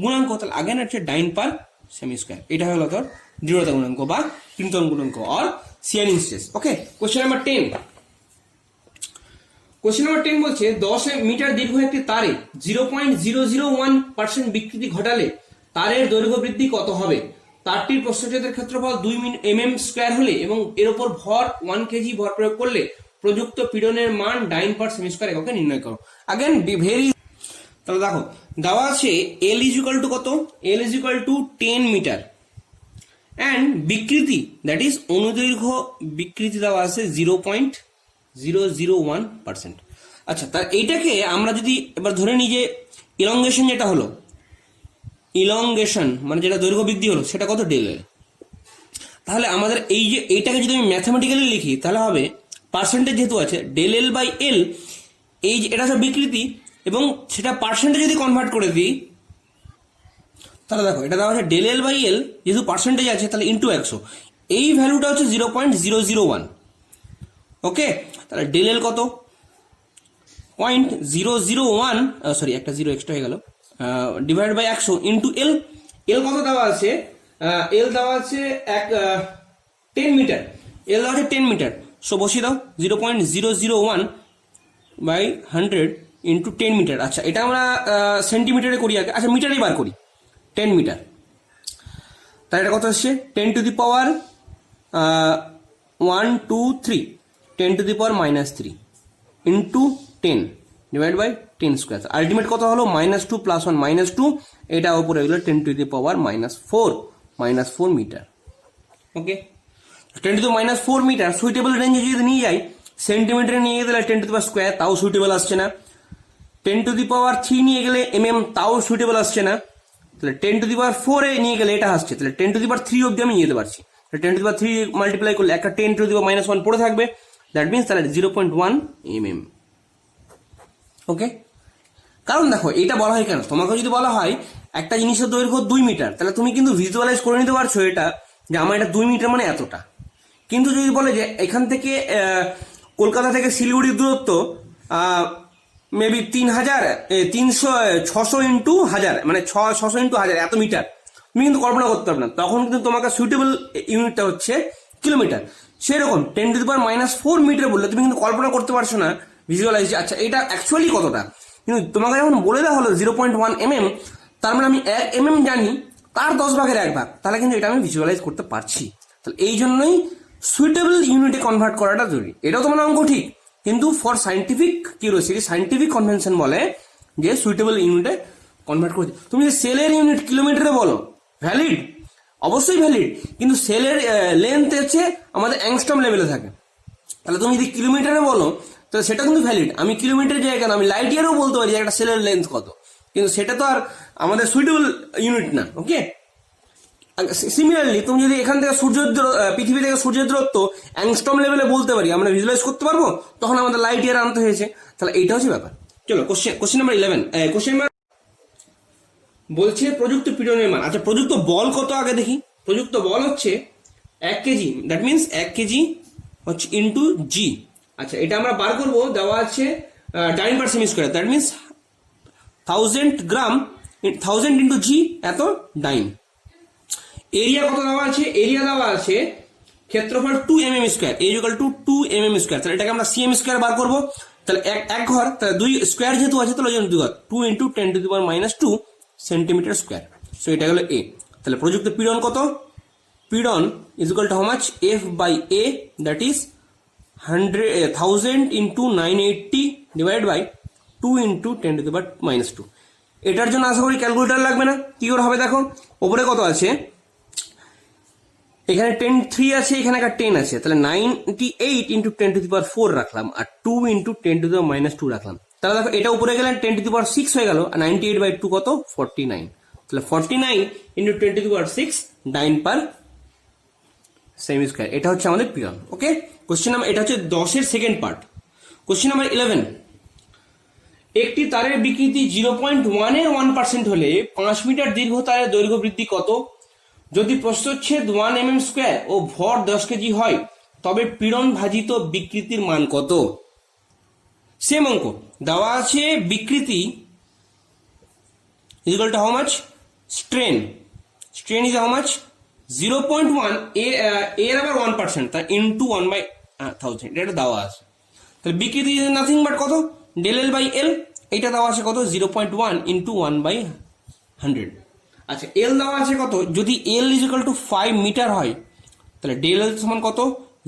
গুণাঙ্ক, তাহলে আগেন হচ্ছে ডাইন পার সেমি স্কোয়ার। এটা হলো তোর দৃঢ়তা গুণাঙ্ক বা কৃন্তন গুণাঙ্ক আর শিয়ারিং স্ট্রেস। ওকে, কোশ্চেন নাম্বার 10। কোশ্চেন নাম্বার 10 বলছে 10 মিটার দীর্ঘ একটি তারে 0.001% বিকৃতি ঘটালে তারের দৈর্ঘ্য বৃদ্ধি কত হবে। তারটির প্রস্থচ্ছেদের ক্ষেত্রফল 2 mm স্কয়ার হলে এবং এর উপর ভর 1 কেজি ভর প্রয়োগ করলে প্রযুক্ত পীড়নের মান ডাইন পার সেমি স্কয়ার এককে নির্ণয় করো। আগেন ভেরি, তাহলে দেখো দেওয়া আছে L ইজ ইকুয়াল টু কত, L is equal to 10 metre and বিকৃতি দ্যাট ইজ অনুদৈর্ঘ্য বিকৃতি দেওয়া আছে 0.001%। আচ্ছা, তা এইটাকে আমরা যদি এবার ধরে নিই যে ইলংগেশন যেটা হলো, ইলংগেশন মানে যেটা দৈর্ঘ্য বৃদ্ধি হলো সেটা কত, ডেল এল। তাহলে আমাদের এই যে এইটাকে যদি আমি ম্যাথামেটিক্যালি লিখি তাহলে হবে পার্সেন্টেজ যেহেতু আছে ডেল এল বাই এল, এই যে এটা হচ্ছে বিকৃতি এবং সেটা পার্সেন্টেজ যদি কনভার্ট করে দিই তাহলে দেখো এটা দেওয়া আছে ডেল এল বাই এল, যেহেতু পার্সেন্টেজ আছে তাহলে ইন্টু 100, এই ভ্যালুটা হচ্ছে 0.001। ওকে, তাহলে ডেল এল কত, 0.001, সরি একটা জিরো এক্সট্রা হয়ে গেল, ডিভাইড বাই 100 ইন্টু এল। এল কত দেওয়া আছে, এল দেওয়া আছে 10 মিটার, এল দেওয়া আছে 10 মিটার, সো বসিয়ে দাও 0.001 বাই 100 ইন্টু 10 মিটার। আচ্ছা, এটা আমরা সেন্টিমিটারে করি আগে, আচ্ছা মিটারেই বার করি, 10 মিটার। তাহলে এটা কত আসছে 10 to the power 1 2 3, 10 to the power -3 into 10 divide by 10 square. Ultimate কত হলো -2 + 1 -2, এটা উপরে হলো 10 to the power -4 metre. Okay, 10 to the -4 metre suitable রেঞ্জে যদি নিয়ে যাই, সেন্টিমিটারে নিয়ে গেলে 10 টু দি পাওয়ার স্কোয়ার, তাও সুইটেবল আসছে না। 10 টু দি পাওয়ার 3 নিয়ে গেলে তাও সুইটেবল আসছে না। তাহলে 10 টু দি পাওয়ার 4 এ নিয়ে গেলে এটা আসছে, তাহলে 10 টু দি পাওয়ার 3 অব্দি আমি নিয়ে যেতে পারছি। 10 টু দি পাওয়ার 3 মাল্টিপ্লাই করলে একটা 10 টু দি পাওয়ার -1 পড়ে থাকবে, দ্যাট মিনস তাহলে 0.1 mm। ওকে, কারণ দেখো এটা বলা হয় কেন, তোমাকে যদি বলা হয় একটা জিনিসের দৈর্ঘ্য 2 মিটার, তাহলে তুমি কিন্তু ভিজুয়ালাইজ করে নিতে পারছো এটা যে আমার এটা 2 মিটার মানে এতটা। কিন্তু যদি বলে যে এখান থেকে কলকাতা থেকে শিলিগুড়ির দূরত্ব মেবি 600 ইন্টু 1000, মানে 600 ইন্টু 1000 এত মিটার, তুমি কিন্তু কল্পনা করতে পারবে না, তখন কিন্তু তোমাকে সুইটেবল ইউনিটটা হচ্ছে কিলোমিটার। সেরকম 10 টু দি পাওয়ার -4 মিটার বললে তুমি কিন্তু কল্পনা করতে পারছো না ভিজুয়ালাইজ, আচ্ছা এটা অ্যাকচুয়ালি কতটা। কিন্তু তোমাকে যখন বলে দেওয়া হলো 0.1 mm, তার মানে আমি 1 mm জানি তার 10 ভাগের 1 ভাগ, তাহলে কিন্তু এটা আমি ভিজুয়ালাইজ করতে পারছি। তাহলে এই জন্যই সুইটেবল ইউনিটে কনভার্ট করাটা জরুরি। এটাও তোমার অঙ্ক ঠিক, কিন্তু for scientific curiosity, scientific convention বলে যে সুইটেবল ইউনিটে কনভার্ট করতে। তুমি যদি সেলের ইউনিট কিলোমিটারে বলো, ভ্যালিড, অবশ্যই ভ্যালিড, কিন্তু সেলের লেন্থ হচ্ছে আমাদের অ্যাংস্ট্রম লেভেলে থাকে। তাহলে তুমি যদি কিলোমিটারে বলো তো সেটা কিন্তু ভ্যালিড, আমি কিলোমিটার যাই কেন, আমি লাইট ইয়ারও বলতে পারি একটা সেলের লেন্থ কত, কিন্তু সেটা তো আর আমাদের সুইটেবল ইউনিট না। ওকে, সিমিলারলি তুমি যদি এখান থেকে পৃথিবী থেকে সূর্যের দূরত্ব অ্যাংস্ট্রম লেভেলে বলতে পারি, আমরা ভিজুয়ালাইজ করতে পারবো, তখন আমাদের লাইট ইয়ার আনতে হয়েছে। তাহলে এইটা হচ্ছে ব্যাপার। চলো কোশ্চেন নাম্বার 11, কোশ্চেন বলছে প্রযুক্ত পীড়নের মান। আচ্ছা, প্রযুক্ত বল কত আগে দেখি। প্রযুক্ত বল হচ্ছে 1 কেজি, দ্যাট মিনস 1 কেজি হচ্ছে ইন্টু জি। আচ্ছা, এটা আমরা বার করবো, দেওয়া আছে ডাইন পার সেমি square, that means 1000 gram, 1000 into G এত ডাইন। এরিয়া কত দেওয়া আছে, এরিয়া দেওয়া আছে ক্ষেত্রফল 2 mm স্কোয়ার, এ ইকুয়াল টু 2 mm স্কোয়ার। তাহলে এটাকে আমরা সিএম স্কোয়ার বার করবো, তাহলে এক ঘর, তাহলে 2 স্কোয়ার যেহেতু আছে তাহলে 2 ঘর, 2 into 10 to the power -2 centimetre square. So এটা হলো এ। তাহলে প্রযুক্ত পীড়ন কত, পীড়ন is equal to how much, F by A, that is 1000 into 980 divide by 2 into 10 to the power -2। এটার জন্য আশা করি ক্যালকুলেটার লাগবে না। কি করে হবে দেখো, ওপরে কত আছে, এখানে 3 আছে, এখানে একটা 10 আছে, তাহলে 98 ইন্টু 10 টু দি পাওয়ার 4 রাখলাম, আর 2 ইন্টু 10 টু দি পাওয়ার -2 রাখলাম। তাহলে দেখো এটা উপরে গেলে 10 টু দি পাওয়ার 6 হয়ে গেল, আর 98 বাই 2 কত, 49। তাহলে 49 ইন্টু 10 to the power 6 dyne per সেমি স্কোয়ার। এটা হচ্ছে আমাদের পীড়ন। ওকে, কোশ্চেন নাম্বার, এটা হচ্ছে 10 এর সেকেন্ড পার্ট। কোশ্চেন নাম্বার 11, একটি তারের বিকৃতি 0.1% হলে 5 মিটার দীর্ঘ তারের দৈর্ঘ্য বৃদ্ধি কত? যদি প্রস্থচ্ছেদ 1 mm স্কোয়ার ও ভর 10 কেজি হয় তবে পীড়ন ভাজিত বিকৃতির মান কত? সেম অঙ্ক দেওয়া আছে, বিকৃতি is equal to how much? Strain is how much? 0.1, এর আবার 1%, তা ইন্টু 1/1000, এটা দেওয়া আছে। তাহলে বিকৃতি ইজ নাথিং বাট কত, ডেল এল বাই এল, এটা দেওয়া আছে কত, 0.1 ইন্টু 1/100। আচ্ছা এল দেওয়া আছে কত, যদি L is equal to 5 metre হয় তাহলে ডেল এল সমান কত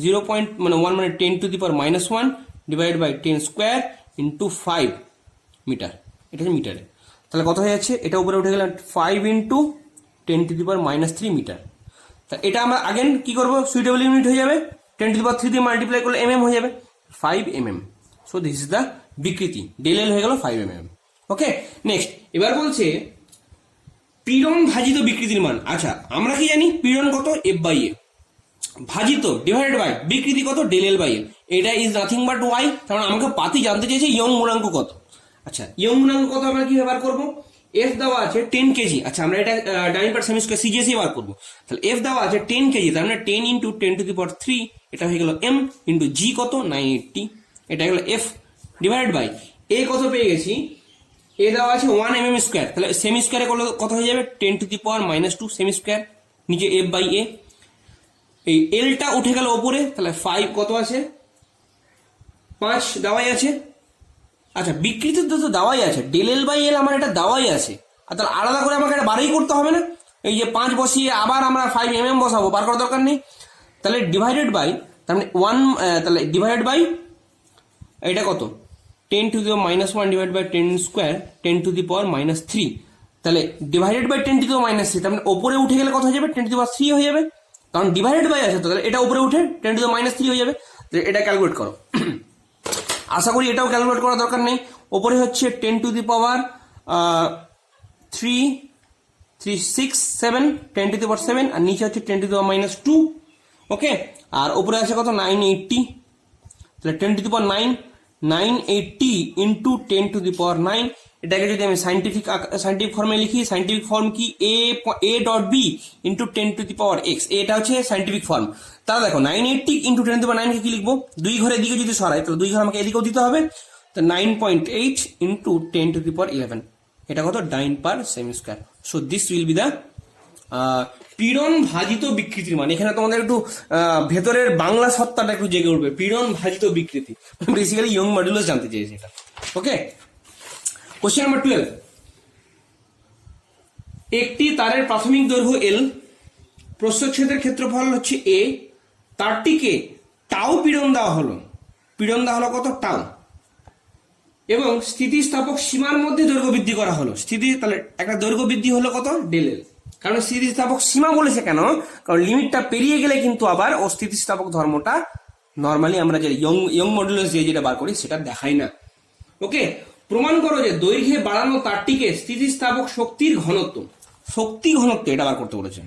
0.1 মানে 10⁻⁻1 divide by 10 square into 5 metre, এটা হচ্ছে মিটারে। তাহলে কত হয়ে যাচ্ছে, এটা উপরে উঠে গেলাম 5 ইন্টু 10⁻³ মিটার। তা এটা আমরা আগেন কি করবো, সুইটেবল ইউনিট হয়ে যাবে, 10⁻³ দিয়ে মাল্টিপ্লাই করলে mm হয়ে যাবে 5 mm। So this is the বিকৃতি, ডেল এল হয়ে গেল 5 mm। ওকে নেক্সট, এবার বলছে পীড়ন ভাজিত বিকৃতির মান। আচ্ছা আমরা কি জানি পীড়ন কত এফ বাই এ, ভাজিত ডিভাইডেড বাই বিকৃতি কত ডেল এল বাই এল, এটা ইজ নাথিং বাট ওয়াই। কারণ আমাকে পাতি জানতে চেয়েছে ইয়ং গুণাঙ্ক কত। আচ্ছা ইয়ং গুণাঙ্ক কত আমরা কি ব্যবহার করবো, এফ দেওয়া আছে 10 কেজি। আচ্ছা আমরা এটা ডাইন পার্ট সেমি স্কয়ার সিজিএসি ব্যবহার করবো। তাহলে এফ দেওয়া আছে 10 কেজি, তার মানে 10 ইন্টু 10⁻³ এটা হয়ে গেল এম, ইন্টু জি কত 980, এটা গেল এফ, ডিভাইডেড বাই এ কত পেয়ে গেছি, এ দেওয়া আছে 1 mm স্কোয়ার, তাহলে সেমি স্কোয়ারে কত হয়ে যাবে 10⁻⁻² সেমি স্কোয়ার, নিচে এফ বাই এ, এই এলটা উঠে গেল ওপরে, তাহলে 5 কত আছে 5 দেওয়াই আছে। আচ্ছা বিকৃতির তো দেওয়াই আছে, ডেল এল বাই এল আমার এটা দেওয়াই আছে, আর তাহলে আলাদা করে আমাকে এটা বাড়াই করতে হবে না, এই যে 5 বসিয়ে আবার আমরা 5 mm বসাবো, বার করার দরকার নেই। তাহলে ডিভাইডেড বাই, তার মানে 1, তাহলে ডিভাইডেড বাই এটা কত 10⁻⁻1 ডিভাইড বাই 10 স্কোয়ার 10⁻⁻3, তাহলে ডিভাইডেড বাই 10⁻⁻3, তার মানে ওপরে উঠে গেলে কত হয়ে যাবে 10⁻³ হয়ে যাবে, কারণ ডিভাইডেড বাই আছে তো, তাহলে এটা উপরে উঠে 10⁻³ হয়ে যাবে। এটা ক্যালকুলেট করো, আশা করি এটাও ক্যালকুলেট করার দরকার নেই। ওপরে হচ্ছে 10⁻367 আর নিচে হচ্ছে 10⁻²। ওকে, আর ওপরে আছে কত 980, তাহলে 10⁻980 ইন্টু 10⁻9, এটাকে যদি আমি সাইন্টিফিক ফর্মে লিখি, সাইন্টিফিক ফর্ম কি a.b ইন্টু 10⁻x, এটা হচ্ছে সাইন্টিফিক ফর্ম। তাহলে দেখো 980 ইন্টু 10⁻9 কে কি লিখবো, দুই ঘরের দিকে যদি সরাই তাহলে দুই ঘর আমাকে এদিকেও দিতে হবে, তো 9.8 ইন্টু 10⁻11, এটা কত 9 পার সেমি square. So this will be the পীড়ন ভাজিত বিকৃতির মান। এখানে তোমাদের একটু ভেতরের বাংলা সত্তাটা একটু জেগে উঠবে, পীড়ন ভাজিত বিকৃতি, বেসিক্যালি ইয়ং মডুলাস জানতে চেয়েছে এটা। ওকে, কোশ্চেন নাম্বার 12, একটি তারের প্রাথমিক দৈর্ঘ্য এল, প্রস্থচ্ছেদের ক্ষেত্রফল হচ্ছে এ, তারটিকে টাউ পীড়ন দেওয়া হলো, পীড়ন দেওয়া হলো কত টাউ, এবং স্থিতিস্থাপক সীমার মধ্যে দৈর্ঘ্য বৃদ্ধি করা হলো, তাহলে একটা দৈর্ঘ্য বৃদ্ধি হলো কত ডেল এল। কারণ স্থিতিস্থাপক সীমা বলেছে কেন, কারণ লিমিটটা পেরিয়ে গেলে কিন্তু আবার ও স্থিতিস্থাপক ধর্মটা নর্মালি আমরা যে ইয়ং মডুলাস দিয়ে যেটা বার করি সেটা দেখাই না। ওকে, প্রমাণ করো যে দৈর্ঘ্যে বাড়ানো তারটিকে স্থিতিস্থাপক শক্তির ঘনত্ব, শক্তি ঘনত্ব এটা বার করতে বলেছে।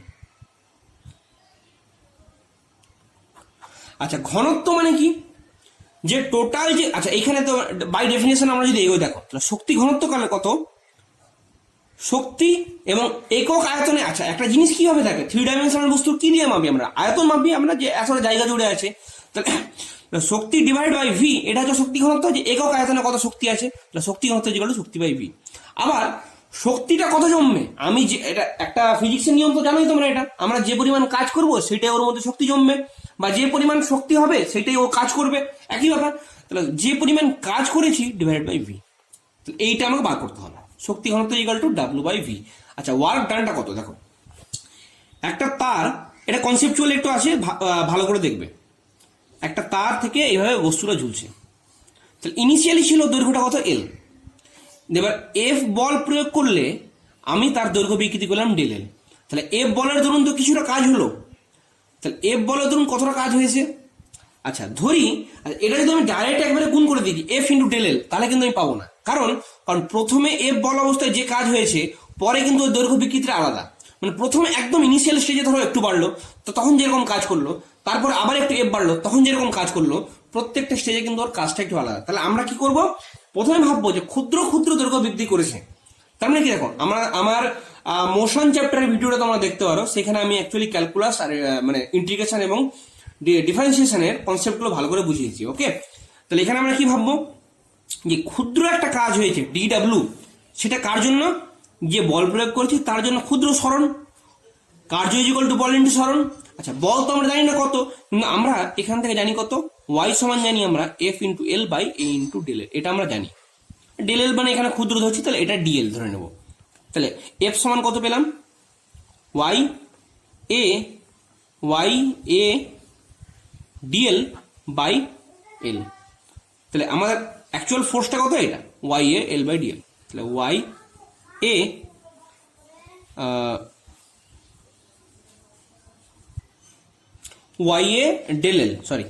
আচ্ছা ঘনত্ব মানে কি, যে টোটাল যে, আচ্ছা এখানে তো বাই ডেফিনেশন আমরা যদি এগোই দেখো, শক্তি ঘনত্ব কালে কত, শক্তি এবং একক আয়তনে। আচ্ছা একটা জিনিস কিভাবে থাকে, 3 ডাইমেনশনাল বস্তু কি দিয়ে মাপি আমরা, আয়তন মাপি আমরা, যে আসলে জায়গা জুড়ে আছে, তাহলে শক্তি ডিভাইড বাই ভি, এটা হচ্ছে শক্তি ঘনত্ব, যে একক আয়তনে কত শক্তি আছে, শক্তি ঘনত্ব যেগুলো শক্তি বাই ভি। আবার শক্তিটা কত জমবে, আমি যে এটা একটা ফিজিক্সের নিয়ম তো জানোই তোমরা, এটা আমরা যে পরিমাণ কাজ করব সেটাই ওর মধ্যে শক্তি জমবে, বা যে পরিমাণ শক্তি হবে সেটাই ও কাজ করবে, একই ব্যাপার। তাহলে যে পরিমাণ কাজ করেছি ডিভাইড বাই ভি, এইটা আমাকে বার করতে হবে, শক্তি ঘনত্ব equal to W by V. আচ্ছা ওয়ার্ক ডানটা কত, দেখো একটা তার, এটা কনসেপচুয়াল একটু আছে, ভালো করে দেখবে, একটা তার থেকে এইভাবে বস্তুটা ঝুলছে, তাহলে ইনিশিয়ালি ছিল দৈর্ঘ্যটা কত এল, এবার এফ বল প্রয়োগ করলে আমি তার দৈর্ঘ্য বিকৃতি করলাম ডেল এল, তাহলে এফ বলের ধরুন তো কিছুটা কাজ হলো, তাহলে এফ বলের ধরুন কতটা কাজ হয়েছে। আচ্ছা ধরি এটা যদি আমি ডাইরেক্ট একবারে গুণ করে দিই এফ ইন্টু ডেল এল, তাহলে কিন্তু আমি পাবো না, কারণ প্রথমে এফ বল অবস্থায় যে কাজ হয়েছে পরে কিন্তু ওই দৈর্ঘ্য বিকৃতিটা আলাদা, মানে প্রথমে একদম ইনিশিয়াল স্টেজে ধরো একটু বাড়লো তো তখন যেরকম কাজ করলো, তারপরে আবার একটু এফ বাড়লো তখন যেরকম কাজ করলো, প্রত্যেকটা স্টেজে কিন্তু ওর কাজটা একটু আলাদা। তাহলে আমরা কি করব, প্রথমে ভাববো যে ক্ষুদ্র ক্ষুদ্র দৈর্ঘ্য বৃদ্ধি করেছে, তার মানে কি দেখো আমার মোশন চ্যাপ্টারের ভিডিওটা তোমরা দেখতে পারো, সেখানে আমি অ্যাকচুয়ালি ক্যালকুলাস আর মানে ইন্টিগ্রেশন এবং ডিফারেন্সিয়েশনের কনসেপ্টগুলো ভালো করে বুঝিয়েছি। ওকে, তাহলে এখানে আমরা কি ভাববো, যে ক্ষুদ্র একটা কাজ হয়েছে ডিডাব্লিউ, সেটা কার জন্য, যে বল প্রয়োগ করেছি তার জন্য ক্ষুদ্র সরণ, কার্য ইকুয়াল টু বল ইন্টু সরণ। আচ্ছা বল তো আমরা জানি না কত, কিন্তু আমরা এখান থেকে জানি কত, ওয়াই সমান জানি আমরা F into L by A into del L, এটা আমরা জানি, ডেল এল মানে এখানে ক্ষুদ্র ধরছি, তাহলে এটা ডিএল ধরে নেব। তাহলে এফ সমান কত পেলাম Y A dL by L. তাহলে আমাদের অ্যাকচুয়াল ফোর্সটা কত? এটা Y A L by dL. তাহলে Y A del L, sorry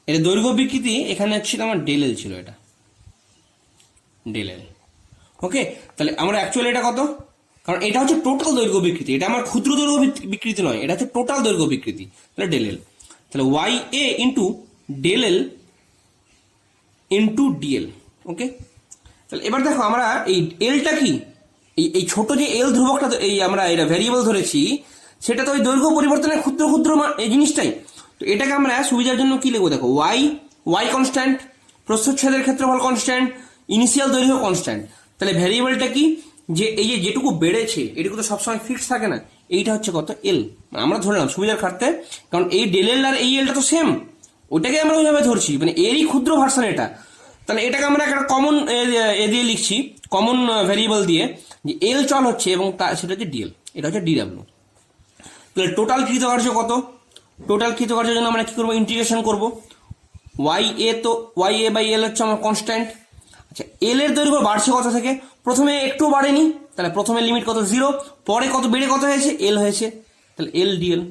এটা দৈর্ঘ্য বিকৃতি, এখানে ছিল আমার ডেল এল ছিল, এটা ডেল এল। ওকে, তাহলে আমরা অ্যাকচুয়ালি এটা কত? কারণ এটা হচ্ছে টোটাল দৈর্ঘ্য বিকৃতি, এটা আমার ক্ষুদ্র দৈর্ঘ্য বিকৃতি নয়, এটা হচ্ছে টোটাল দৈর্ঘ্য বিকৃতি। তাহলে ডেল এল, তাহলে Y A into del L into dL. Okay, তাহলে এবার দেখো আমরা এই এলটা কি, এই ছোট যে এল ধ্রুবকটা এই আমরা এটা ভ্যারিয়েবল ধরেছি, সেটা তো ওই দৈর্ঘ্য পরিবর্তনের ক্ষুদ্র ক্ষুদ্র এই জিনিসটাই। তো এটাকে আমরা সুবিধার জন্য কি লিখবো? দেখো ওয়াই কনস্ট্যান্ট, প্রস্থচ্ছেদের ক্ষেত্রফল কনস্ট্যান্ট, ইনিশিয়াল দৈর্ঘ্য কনস্ট্যান্ট। তাহলে ভ্যারিয়েবলটা কি, যে এই যে যেটুকু বেড়েছে এটুকু তো সবসময় ফিক্স থাকে না, এইটা হচ্ছে কত? এল। আমরা ধরলাম সুবিধার খাটতে, কারণ এই ডেল এল আর এই এলটা তো সেম, ওইটাকে আমরা ওইভাবে ধরছি, মানে এরই ক্ষুদ্র ভার্সন এটা। তাহলে এটাকে আমরা একটা কমন এ দিয়ে লিখছি, কমন ভ্যারিয়েবল দিয়ে, যে এল চল হচ্ছে এবং সেটা হচ্ছে ডিএল, এটা হচ্ছে ডিডাব্লিউ। তাহলে টোটাল কৃতকার্য কত? টোটাল কৃতকার্যের জন্য আমরা কি করবো? ইন্টিগ্রেশন করবো। ওয়াই এ বাই এল হচ্ছে আমার কনস্ট্যান্ট। আচ্ছা, এল এর দৈর্ঘ্য বাড়ছে কত থেকে? প্রথমে একটু বাড়েনি, তাহলে প্রথমে লিমিট কত? 0, পরে কত বেড়ে কত হয়েছে? এল হয়েছে, তাহলে এল ডিএল।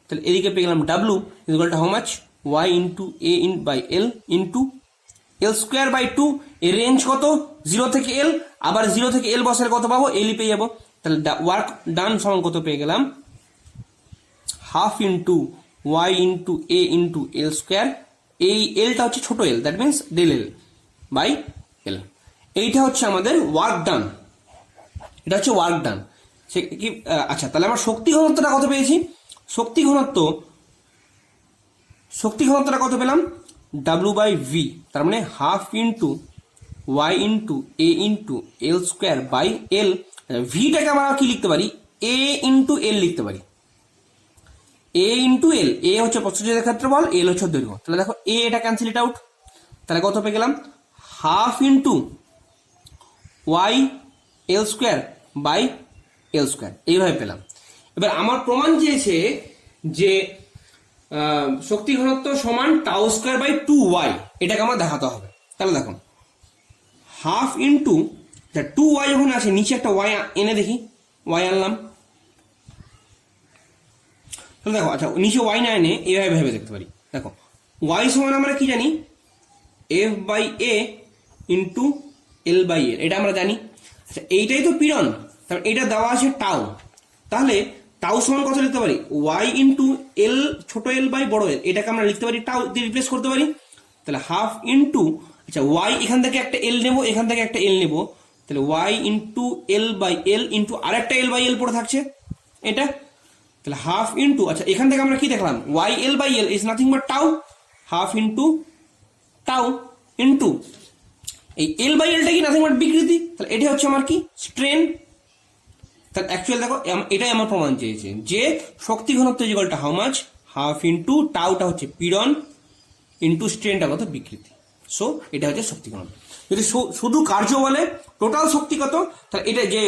তাহলে এদিকে পেয়ে গেলাম W equal to how much? Y into A in by L into L square by 2। এর রেঞ্জ কত? 0 থেকে এল, আবার 0 থেকে এল বসালে কত পাবো? এলই পেয়ে যাবো। তাহলে ওয়ার্ক ডান সমান কত পেয়ে গেলাম? Half into Y into A into L square, এই এলটা হচ্ছে ছোট L, that means del L by L. এইটা হচ্ছে আমাদের ওয়ার্ক ডান, এটা হচ্ছে ওয়ার্ক ডান। সে কি? আচ্ছা, তাহলে আমার শক্তি ঘনত্বটা কত পেয়েছি? শক্তি ঘনত্বটা কত পেলাম? ডাব্লিউ বাই ভি, তার মানে half into Y into A into L square by L. ভিটাকে আমরা কি লিখতে পারি? এ ইন্টু এল লিখতে পারি, এ ইন্টু এল। এ হচ্ছে প্রস্থচ্ছেদের ক্ষেত্রফল, এল হচ্ছে দৈর্ঘ্য। তাহলে দেখো এ এটা ক্যান্সেল ইট আউট, তাহলে কত পেয়ে গেলাম? Half into Y L square by L square, এইভাবে পেলাম। এবার আমার প্রমাণ চেয়েছে যে শক্তি ঘনত্ব সমান টাউ স্কোয়ার বাই 2y, এটাকে আমার দেখাতে হবে। তাহলে দেখো হাফ ইন্টু 2y যখন আসে, নিচে একটা y এনে দেখি, y আনলাম। তাহলে দেখো, আচ্ছা নিচে y না এনে এইভাবে ভেবে দেখতে পারি। দেখো y সমান আমরা কি জানি? F by A into L by L, এটা আমরা জানি। আচ্ছা, এইটাই তো পীড়ন, তাহলে এটা দেওয়া আছে টাউ, তাহলে টাউ সমান কত লিখতে পারি? ওয়াই ইন্টু এল ছোট এল বাই বড় এল, এটাকে আমরা লিখতে পারি টাউ দিয়ে রিপ্লেস করতে পারি। তাহলে হাফ ইন্টু, আচ্ছা ওয়াই এখান থেকে একটা এল নেবো, এখান থেকে একটা এল নেবো, তাহলে Y into L by L into আরেকটা এল বাই এল পড়ে থাকছে এটা, তাহলে হাফ ইন্টু, আচ্ছা এখান থেকে আমরা কি দেখলাম? Y L by L is nothing but tau, half into tau into এই এল বাই এলটা কি নাথিং বাট বিকৃতি, তাহলে এটা হচ্ছে আমার কি? স্ট্রেন। তাহলে অ্যাকচুয়ালি দেখো এটাই আমার প্রমাণ চেয়েছে যে শক্তি ঘনত্ব equal to how much? Half into টাউটা হচ্ছে পীড়ন ইন্টু স্ট্রেনটা কত? বিকৃতি। সো এটা হচ্ছে শক্তি ঘনত্ব। যদি শুধু কার্য বলে টোটাল শক্তি কত, তাহলে এটা যে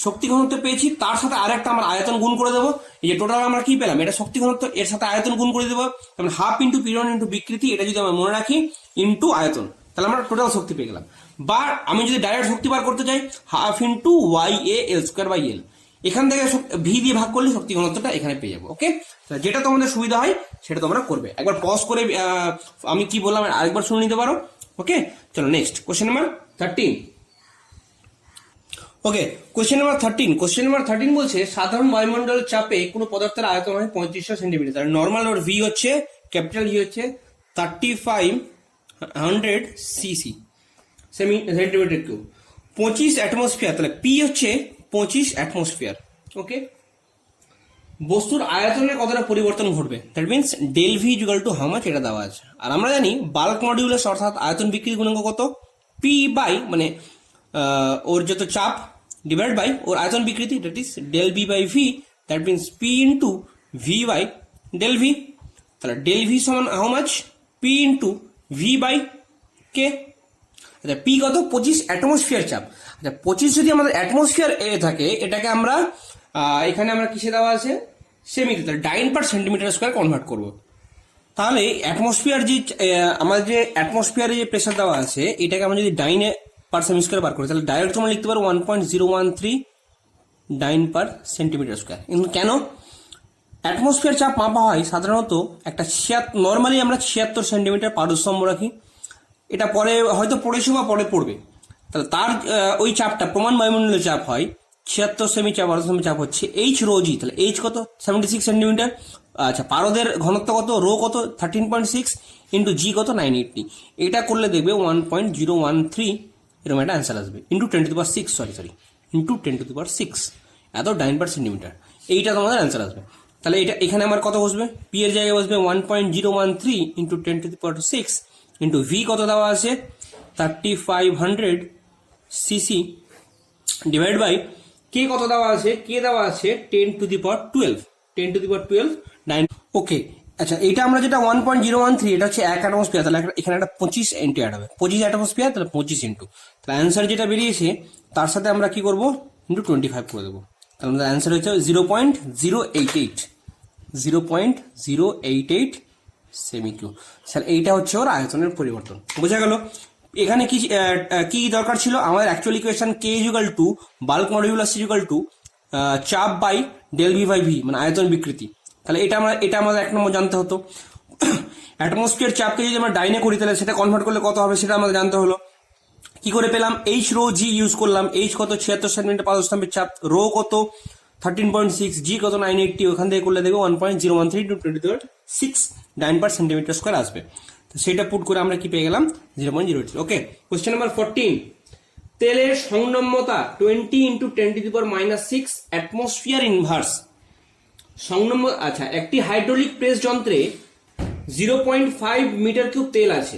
শক্তি ঘনত্ব পেয়েছি তার সাথে আরেকটা আমরা আয়তন গুণ করে দেবো। এই যে টোটাল আমরা কি পেলাম? এটা শক্তি ঘনত্ব, এর সাথে আয়তন গুণ করে দেবো, তাহলে হাফ ইন্টু পীড়ন ইন্টু বিকৃতি, এটা যদি আমরা মনে রাখি ইন্টু আয়তন, তাহলে আমরা টোটাল শক্তি পেয়ে গেলাম। বা আমি যদি ডাইরেক্ট শক্তি বার করতে চাই, half into Y A L square by L, এখান থেকে ভি দিয়ে ভাগ করলে শক্তি ঘনত্বটা এখানে পেয়ে যাবো। ওকে, যেটা তোমাদের সুবিধা হয় সেটা তোমরা করবে। একবার পজ করে আমি কি বললাম আরেকবার শুনে নিতে পারো। ওকে, চলো নেক্সট কোশ্চেন নাম্বার 13। ওকে, কোশ্চেন নাম্বার 13। কোশ্চেন নাম্বার 13 বলছে সাধারণ বায়ুমণ্ডল চাপে কোনো পদার্থের আয়তন হয় 3500 সেন্টিমিটার, তার নর্মাল ওর ভি হচ্ছে, ক্যাপিটাল ভি হচ্ছে 3500 সিসি সেন্টিমিটার কিউব, 25 অ্যাটমসফিয়ার, তাহলে পি হচ্ছে 25 অ্যাটমসফিয়ার। ওকে, বস্তুর আয়তনে কতটা পরিবর্তন ঘটবে? That means del V equal to how much, এটা দেওয়া আছে। আর আমরা জানি বাল্ক মডিউলাস অর্থাৎ আয়তন বিকৃতি গুণাঙ্ক কত? পি বাই মানে ওর যত চাপ ডিভাইড বাই ওর আয়তন বিকৃতি, that is del V by V, that means P into V by del V. তাহলে ডেল ভি সমান how much? P into V by K. আচ্ছা পি কত? 25 অ্যাটমসফিয়ার চাপ। আচ্ছা 25 যদি আমাদের অ্যাটমসফিয়ার এ থাকে, এটাকে আমরা এখানে আমরা কিসে দেওয়া আছে, সেমিতে, তাহলে ডাইন পার সেন্টিমিটার স্কোয়ার কনভার্ট করব। তাহলে অ্যাটমসফিয়ার যে আমাদের যে অ্যাটমসফিয়ারে যে প্রেশার দেওয়া আছে, এটাকে আমরা যদি ডাইনে পার সেমি স্কোয়ার বার করি, তাহলে ডাইরেক্ট আমরা লিখতে পারবো 1.013 ডাইন পার সেন্টিমিটার স্কোয়ার। কিন্তু কেন? অ্যাটমসফিয়ার চাপ মাপা হয় সাধারণত একটা নর্মালি আমরা 76 সেন্টিমিটার পারস্তম্ভ রাখি। এটা পরে হয়তো পড়েছে বা পরে পড়বে। তাহলে তার ওই চাপটা প্রমাণ বায়ুমণ্ডলীয় চাপ হয় 76 সেমি চাপ, পারস্তম্ভের চাপ হচ্ছে এইচ রো জি। তাহলে এইচ কত? 76 সেন্টিমিটার। আচ্ছা, পারদের ঘনত্ব কত? রো কত? 13.6 ইন্টু জি কত? 980। এটা করলে দেখবে 1.013 এরকম একটা অ্যান্সার আসবে, ইন্টু 10⁶, ইন্টু 10⁶, এত ডাইন পার সেন্টিমিটার। এইটা তোমাদের অ্যান্সার আসবে। তাহলে এটা এখানে আমার কত বসবে? পি এর জায়গায় বসবে 1.013 ইন্টু 10⁶, ইন্টু ভি কত দেওয়া আছে 3500 সিসি, ডিভাইড বাই কে কত দেওয়া আছে? কে দেওয়া আছে 10⁻12 9। ওকে, আচ্ছা, এটা আমরা যেটা 1.013 এটা হচ্ছে 1 অ্যাটমসফিয়ার, তাহলে এখানে একটা 25 ইন্টু অ্যাড হবে, 25 অ্যাটমসফিয়ার, তাহলে 25 ইন্টু, তাহলে অ্যান্সার যেটা বেরিয়েছে তার সাথে আমরা কি করবো, ইন্টু 25 করে দেবো। তাহলে আমাদের অ্যান্সার হচ্ছে 0.088 সেমি কিউব। স্যার এইটা হচ্ছে ওর আয়তনের পরিবর্তন, বোঝা গেল? এখানে কি কি দরকার ছিল আমাদের? Actual equation K equal to bulk modulus equal to চাপ by del V by V, মানে আয়তন বিকৃতি। তাহলে এটা আমাদের 1 নম্বর জানতে হতো। অ্যাটমসফিয়ার চাপকে যদি আমরা ডাইনে করি তাহলে সেটা কনভার্ট করলে কত হবে সেটা আমাদের জানতে হলো। কি করে পেলাম? এইচ রো জি ইউজ করলাম। এইচ কত? 76 সেন্টিমিটার পারস্তম্ভের চাপ। রো কত? 13.6, জি কত? 980। ওখান থেকে করলে দেখবে 1.013 × 10⁶ ডাইন পার সেন্টিমিটার স্কোয়ার আসবে। তো সেটা পুট করে আমরা কি পেয়ে গেলাম? 0.03। ওকে, কোশ্চেন নাম্বার 14, তেলের সংনম্যতা 20 × 10⁻6 অ্যাটমসফিয়ার ইনভার্স। সংনম্য, আচ্ছা, একটি হাইড্রোলিক প্রেস যন্ত্রে 0.5 মিটার কিউব তেল আছে।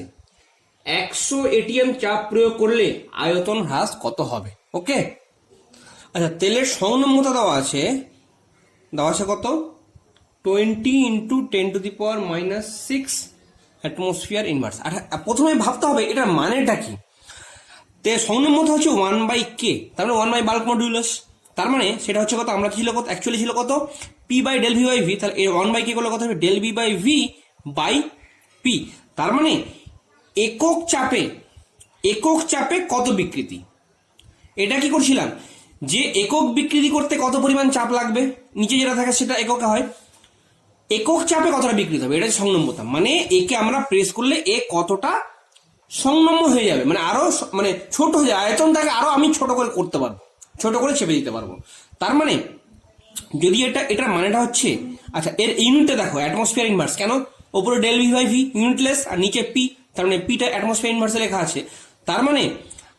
100 ATM চাপ প্রয়োগ করলে আয়তন হ্রাস কত হবে? ওকে, আচ্ছা, তেলের সংনম্যতা দেওয়া আছে কত? 20 × 10⁻6 অ্যাটমসফিয়ার ইনভার্স। আর প্রথমে ভাবতে হবে এটার মানেটা কি। তেল সংনম্যতা হচ্ছে 1/k, তার মানে 1 বাল্ক মডিউলাস। তার মানে সেটা হচ্ছে কত? আমরা ছিল কত? অ্যাকচুয়ালি ছিল কত? P by del V by V. তাহলে 1/k করলে কত হবে? Del V by V by P. তার মানে একক চাপে কত বিকৃতি। এটা কি করছিলাম, যে একক বিকৃতি করতে কত পরিমাণ চাপ লাগবে, নিচে যেটা থাকে সেটা এককে হয়। একক চাপে কতটা বিকৃতি হবে, এটা সংনম্যতা। মানে একে আমরা প্রেস করলে এ কতটা সংনম্য হয়ে যাবে, মানে আরো মানে ছোট হয়ে যায়, আয়তনটাকে আরো আমি ছোট করে করতে পারবো, ছোট করে চেপে দিতে পারবো। তার মানে যদি এটার মানেটা হচ্ছে, আচ্ছা, এর ইউনিটে দেখো অ্যাটমসফিয়ার ইনভার্স। কেন? ওপরে ডেল ভি বাই ভি ইউনিটলেস, আর নিচে পি, তার মানে পিটা অ্যাটমসফিয়ার ইনভার্সে লেখা আছে। তার মানে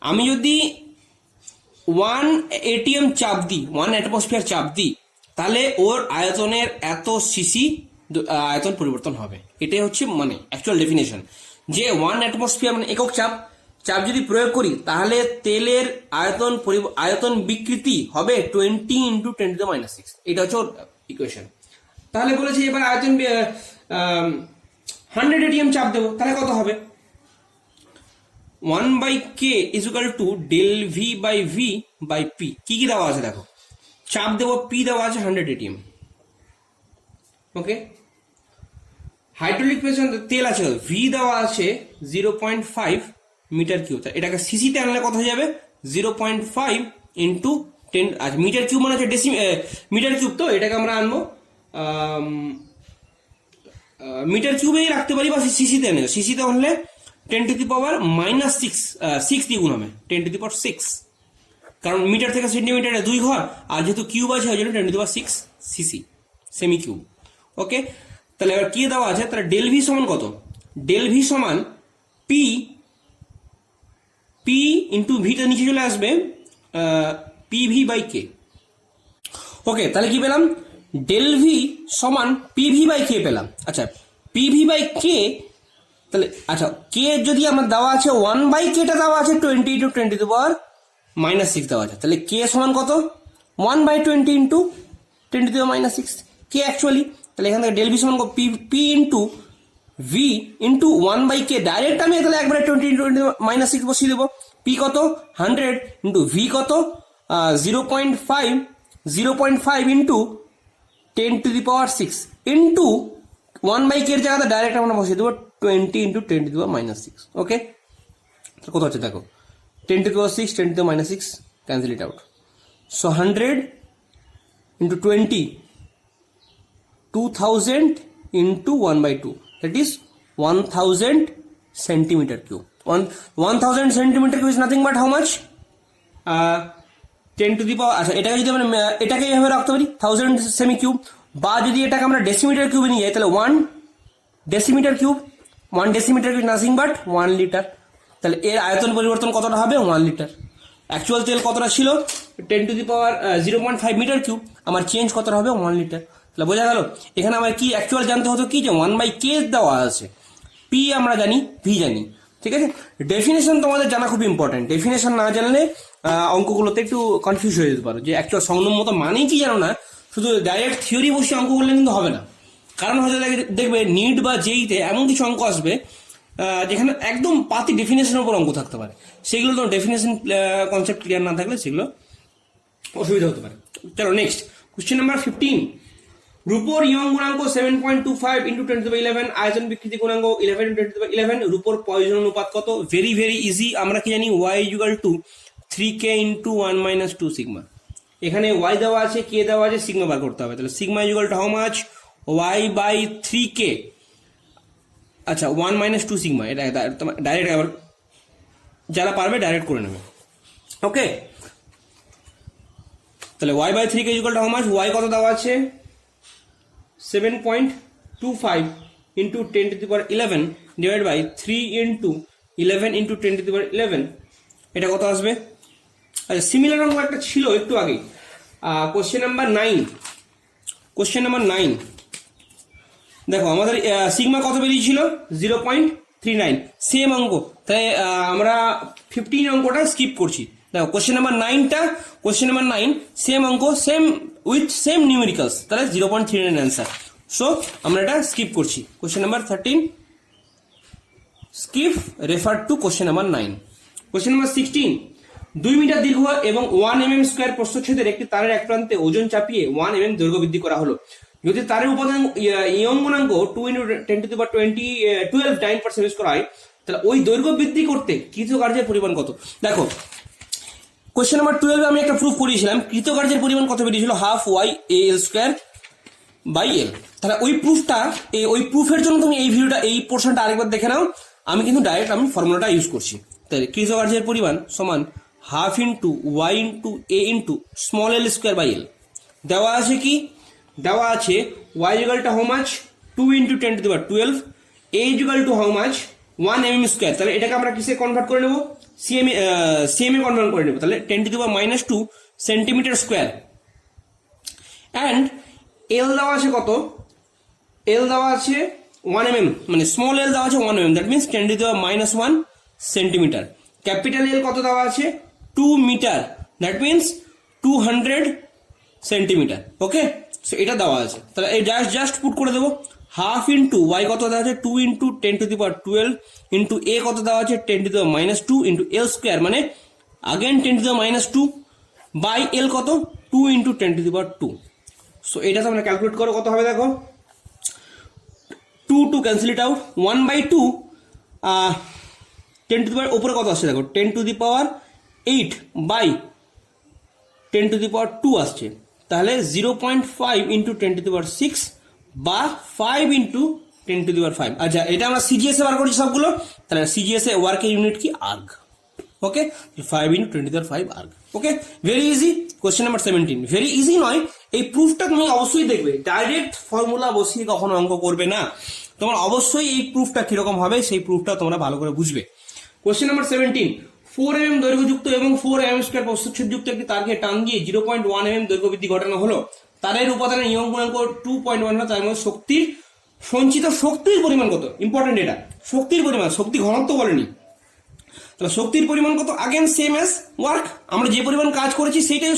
আমি যদি 1 ATM চাপ দিই, 1 অ্যাটমসফিয়ার চাপ দিই, তাহলে ওর আয়তনের এত সিসি আয়তন পরিবর্তন হবে। এটাই হচ্ছে মানে অ্যাকচুয়াল ডেফিনেশন, যে 1 অ্যাটমসফিয়ার মানে একক চাপ যদি প্রয়োগ করি তাহলে তেলের আয়তন বিকৃতি হবে 20 × 10⁻6। এটা হচ্ছে ওর ইকুয়েশন। তাহলে বলেছি এবার আয়তন 100 ATM চাপ দেবো, তাহলে কত হবে? 1/k = del V by V by P. কি দেওয়া আছে দেখো, চাপ দেবো, পি দেওয়া আছে 100 ATM। ওকে, হাইড্রোলিক প্রেস তেল আছে, ভি দেওয়া আছে 0.5 মিটার কিউব। এটাকে সিসিতে আনলে কত হয়ে যাবে? 0.5 × 10। আচ্ছা, মিটার কিউব মানে হচ্ছে মিটার কিউব, তো এটাকে আমরা আনবো মিটার কিউবেই রাখতে পারি, বা সিসিতে আনলে, সিসিতে আনলে 10⁻6 দিয়ে গুণ হবে, 10⁻6, কারণ মিটার থেকে সেন্টিমিটারে 2 ঘর, আর যেহেতু কিউব আছে ওই জন্য 10⁻6 সিসি, সেমি কিউব। ওকে, তাহলে এবার কি দেওয়া আছে, তাহলে ডেল ভি সমান কত? ডেল ভি সমান পি ইন্টু ভিটা নিচে চলে আসবে পি ভি বাই কে। ওকে, তাহলে কি পেলাম? ডেল ভি সমান পি ভি বাই কে পেলাম। আচ্ছা, পি ভি বাই কে, তাহলে আচ্ছা, কে যদি আমার দেওয়া আছে 1/k টা দেওয়া আছে 20 × 10⁻6 দেওয়া আছে, তাহলে কে সমান কত? 1/20 × 10⁻6 কে অ্যাকচুয়ালি। তাহলে এখান থেকে ডেল ভি সমান P into V into 1/k, direct আমি তাহলে একবারে 20 × 10⁻6 বসিয়ে দেবো। পি কত? 100 ইন্টু ভি কত? 0.5 0.5 ইন্টু 10⁻6 ইন্টু 1/k এর জায়গাতে ডাইরেক্ট আমরা বসিয়ে দেবো 20 ইন্টু 10⁻6। ওকে, কত হচ্ছে দেখো, 10⁻6 10⁻6 cancel it out. So 100 into 20 2000 into 1/2, that is 1000 centimetre cube. 1000 centimetre cube is nothing but how much, 10 to the power, আচ্ছা এটাকে যদি আমরা এটাকে এভাবে রাখতে পারি 1000 সেমি কিউব, বা যদি এটাকে আমরা ডেসিমিটার কিউবে নিয়ে যাই তাহলে 1 decimetre cube, 1 decimetre cube nothing but 1 litre. তাহলে এর আয়তন পরিবর্তন কতটা হবে, 1 লিটার। অ্যাকচুয়াল তেল কতটা ছিল, 10 to the power 0.5 metre cube, আমার চেঞ্জ কতটা হবে, 1 লিটার। তাহলে বোঝা গেল, এখানে আমার কি অ্যাকচুয়াল জানতে হতো কি, যে 1/k দেওয়া আছে, পি আমরা জানি, ভি জানি, ঠিক আছে। ডেফিনেশন তোমাদের জানা খুব ইম্পর্টেন্ট, ডেফিনেশন না জানলে অঙ্কগুলোতে একটু কনফিউজ হয়ে যেতে পারো, যে অ্যাকচুয়াল সংযমতা মানেই কি জানো না, শুধু ডাইরেক্ট থিওরি বসে অঙ্ক করলে কিন্তু হবে না। কারণ হয়তো দেখবে নিট বা জেইতে এমন কিছু অঙ্ক আসবে যেখানে একদম পাতি ডেফিনেশনের উপর অঙ্ক থাকতে পারে, সেগুলো তো ডেফিনেশন কনসেপ্ট ক্লিয়ার না থাকলে সেগুলো অসুবিধা হতে পারে। চলো নেক্সট কোশ্চেন নাম্বার 15। রূপোর ইয়ং গুণাঙ্ক 7.25 ইন্টু 10⁻11, আয়তন বিকৃতি গুণাঙ্ক 11 ইন্টু 10⁻11, রূপোর পয়জন অনুপাত কত? ভেরি ভেরি ইজি, আমরা কি জানি, y equal two 3k into 1 minus 2 sigma. এখানে y দেওয়া আছে, k দেওয়া আছে, সিগমা বার করতে হবে। তাহলে sigma equal to how much, y by 3k, আচ্ছা 1 মাইনাস 2 সিগমা। এটা ডাইরেক্ট আবার যারা পারবে ডাইরেক্ট করে নেবে। ওকে, তাহলে y by 3k equal to how much, y কত দেওয়া আছে 7.25 into 10⁻11 divide by 3 into 11 into 10⁻11, এটা কত আসবে? আচ্ছা সিমিলার অঙ্ক একটা ছিল একটু আগে, কোশ্চেন নাম্বার 9। কোশ্চেন নাম্বার 9 দেখো, আমাদের সিগমা কত বেরিয়েছিল 0.39, সেম অঙ্ক। তাই আমরা 15 অঙ্কটা স্কিপ করছি। দেখো কোশ্চেন নাম্বার 9 সেম অঙ্ক, সেম উইথ সেম নিউমেরিক্যালস, তাহলে 0.39 অ্যান্সার। সো আমরা এটা স্কিপ করছি। Question number 13 skip, refer to question number 9। Question number 16, 2 metre দীর্ঘ এবং 1 mm স্কোয়ার প্রস্থচ্ছেদের একটি তারের এক প্রান্তে ওজন চাপিয়ে 1 mm দৈর্ঘ্য বৃদ্ধি করা হলো। যদি তারের উপাদান ইয়ং গুণাঙ্ক 2 ইন্টু 10⁻12 9% করা হয়, তাহলে ওই দৈর্ঘ্য বৃদ্ধি করতে কৃতকার্যের পরিমাণ কত? দেখো কোশ্চেন নাম্বার 12 আমি একটা প্রুফ করিয়েছিলাম, কৃতকার্যের পরিমাণ কত বেরিয়েছিল, half y al square by L. তাহলে ওই প্রুফের জন্য তুমি এই ভিডিওটা, এই পোর্শনটা আরেকবার দেখে নাও। আমি কিন্তু ডাইরেক্ট ফর্মুলাটা ইউজ করছি। তাহলে কৃতকার্যের পরিমাণ সমান half into y into a into small L square by L. দেওয়া আছে কি, দেওয়া আছে y equal to how much 2 into 10⁻12, a equal to how much 1 mm square. তাহলে এটাকে আমরা কিসে কনভার্ট করে নেবো, সিএম এ কনভার্ট করে নেবো। তাহলে 10⁻2 সেন্টিমিটার স্কোয়ার। অ্যান্ড এল দেওয়া আছে কত, এল দেওয়া আছে 1 mm, মানে স্মল এল দেওয়া আছে 1 mm, that means 10⁻1 centimetre. Capital L কত দেওয়া আছে 2 metre, that means 200 centimetre. Okay, so এটা দেওয়া আছে। তাহলে এই জাস্ট পুট করে দেবো, হাফ ইন্টু y কত দেওয়া আছে 2 ইন্টু 10⁻12 ইন্টু a কত দেওয়া আছে 10⁻2 ইন্টু এল স্কোয়ার, মানে আগেন 10⁻2 বাই এল কত 2 ইন্টু 10⁻2। সো এটা তো আমরা ক্যালকুলেট করো কত হবে, দেখো 2 ক্যান্সেল ইট আউট, 1/2 10 উপরে কত আসছে দেখো 10⁻8 বাই 10⁻2 আসছে। তাহলে 0.5 ইন্টু 10⁻6 বা 5 ইন্টু 10⁻5। আচ্ছা এটা আমরা সিজিএস এ বার করছি সবগুলো, তাহলে সিজিএস এ ওয়ার্কের ইউনিট কি, erg. Okay, 5 into 10⁻5 erg. Okay, very easy. Question number 17 very easy নয়, এই প্রুফটা তুমি অবশ্যই দেখবে, ডাইরেক্ট ফর্মুলা বসিয়ে কখনো অঙ্ক করবে না। তোমার অবশ্যই এই প্রুফটা কিরকম হবে সেই প্রুফটা তোমরা ভালো করে বুঝবে। কোশ্চেন নাম্বার 17, 4 mm দৈর্ঘ্যযুক্ত এবং 4 mm স্কোয়ার প্রস্থচ্ছেদযুক্ত একটি তারকে টান দিয়ে 0.1 mm দৈর্ঘ্য বৃদ্ধি ঘটানো হলো। তারের উপাদানের ইয়ং গুণাঙ্ক 2.1, তার মধ্যে শক্তির সঞ্চিত শক্তির পরিমাণ কত? ইম্পর্টেন্ট এটা, শক্তির পরিমাণ, শক্তি ঘনত্ব বলেনি। তাহলে শক্তির পরিমাণ কত? আগেন সেম অ্যাজ ওয়ার্ক, আমরা যে পরিমাণ কাজ করেছি সেইটাই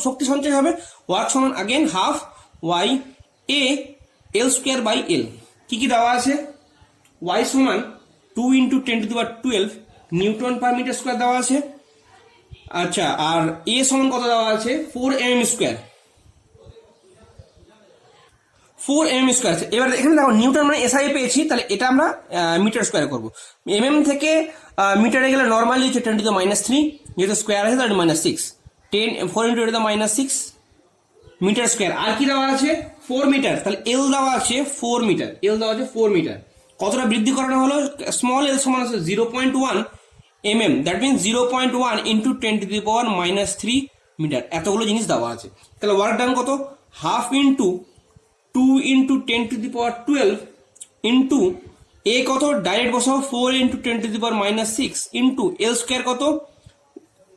শক্তি সঞ্চয় হবে। ওয়ার্ক সমান again half y a L square by L. কি কি দেওয়া আছে? y সমান 2 into 10⁻12 newton per metre square দেওয়া আছে। আচ্ছা, আর এ সমান কত দেওয়া আছে 4 mm স্কোয়ার। 4 mm স্কোয়ার আছে। এবার এখানে দেখো নিউটন মানে এসআই পেয়েছি, তাহলে এটা আমরা মিটার স্কোয়ার করবো। থেকে মিটারে গেলে নর্মালি হচ্ছে 10⁻³ যেহেতু স্কোয়ার আছে তাহলে -6, 4 × 10⁻6 মিটার স্কোয়ার। আর কি দেওয়া আছে 4 মিটার, তাহলে এল দেওয়া আছে 4 মিটার, এল দেওয়া আছে 4 মিটার। কতটা বৃদ্ধি করানো হলো, স্মল এল সমান আছে 0.1 mm, দ্যাট মিনস 0.1 × 10⁻³ মিটার। এতগুলো জিনিস দেওয়া আছে, তাহলে ওয়ার্ক ডান কত, হাফ ইন্টু 2 × 10⁻12 ইন্টু এ কত ডাইরেক্ট বসাও 4 × 10⁻6 ইন্টু এল স্কোয়ার কত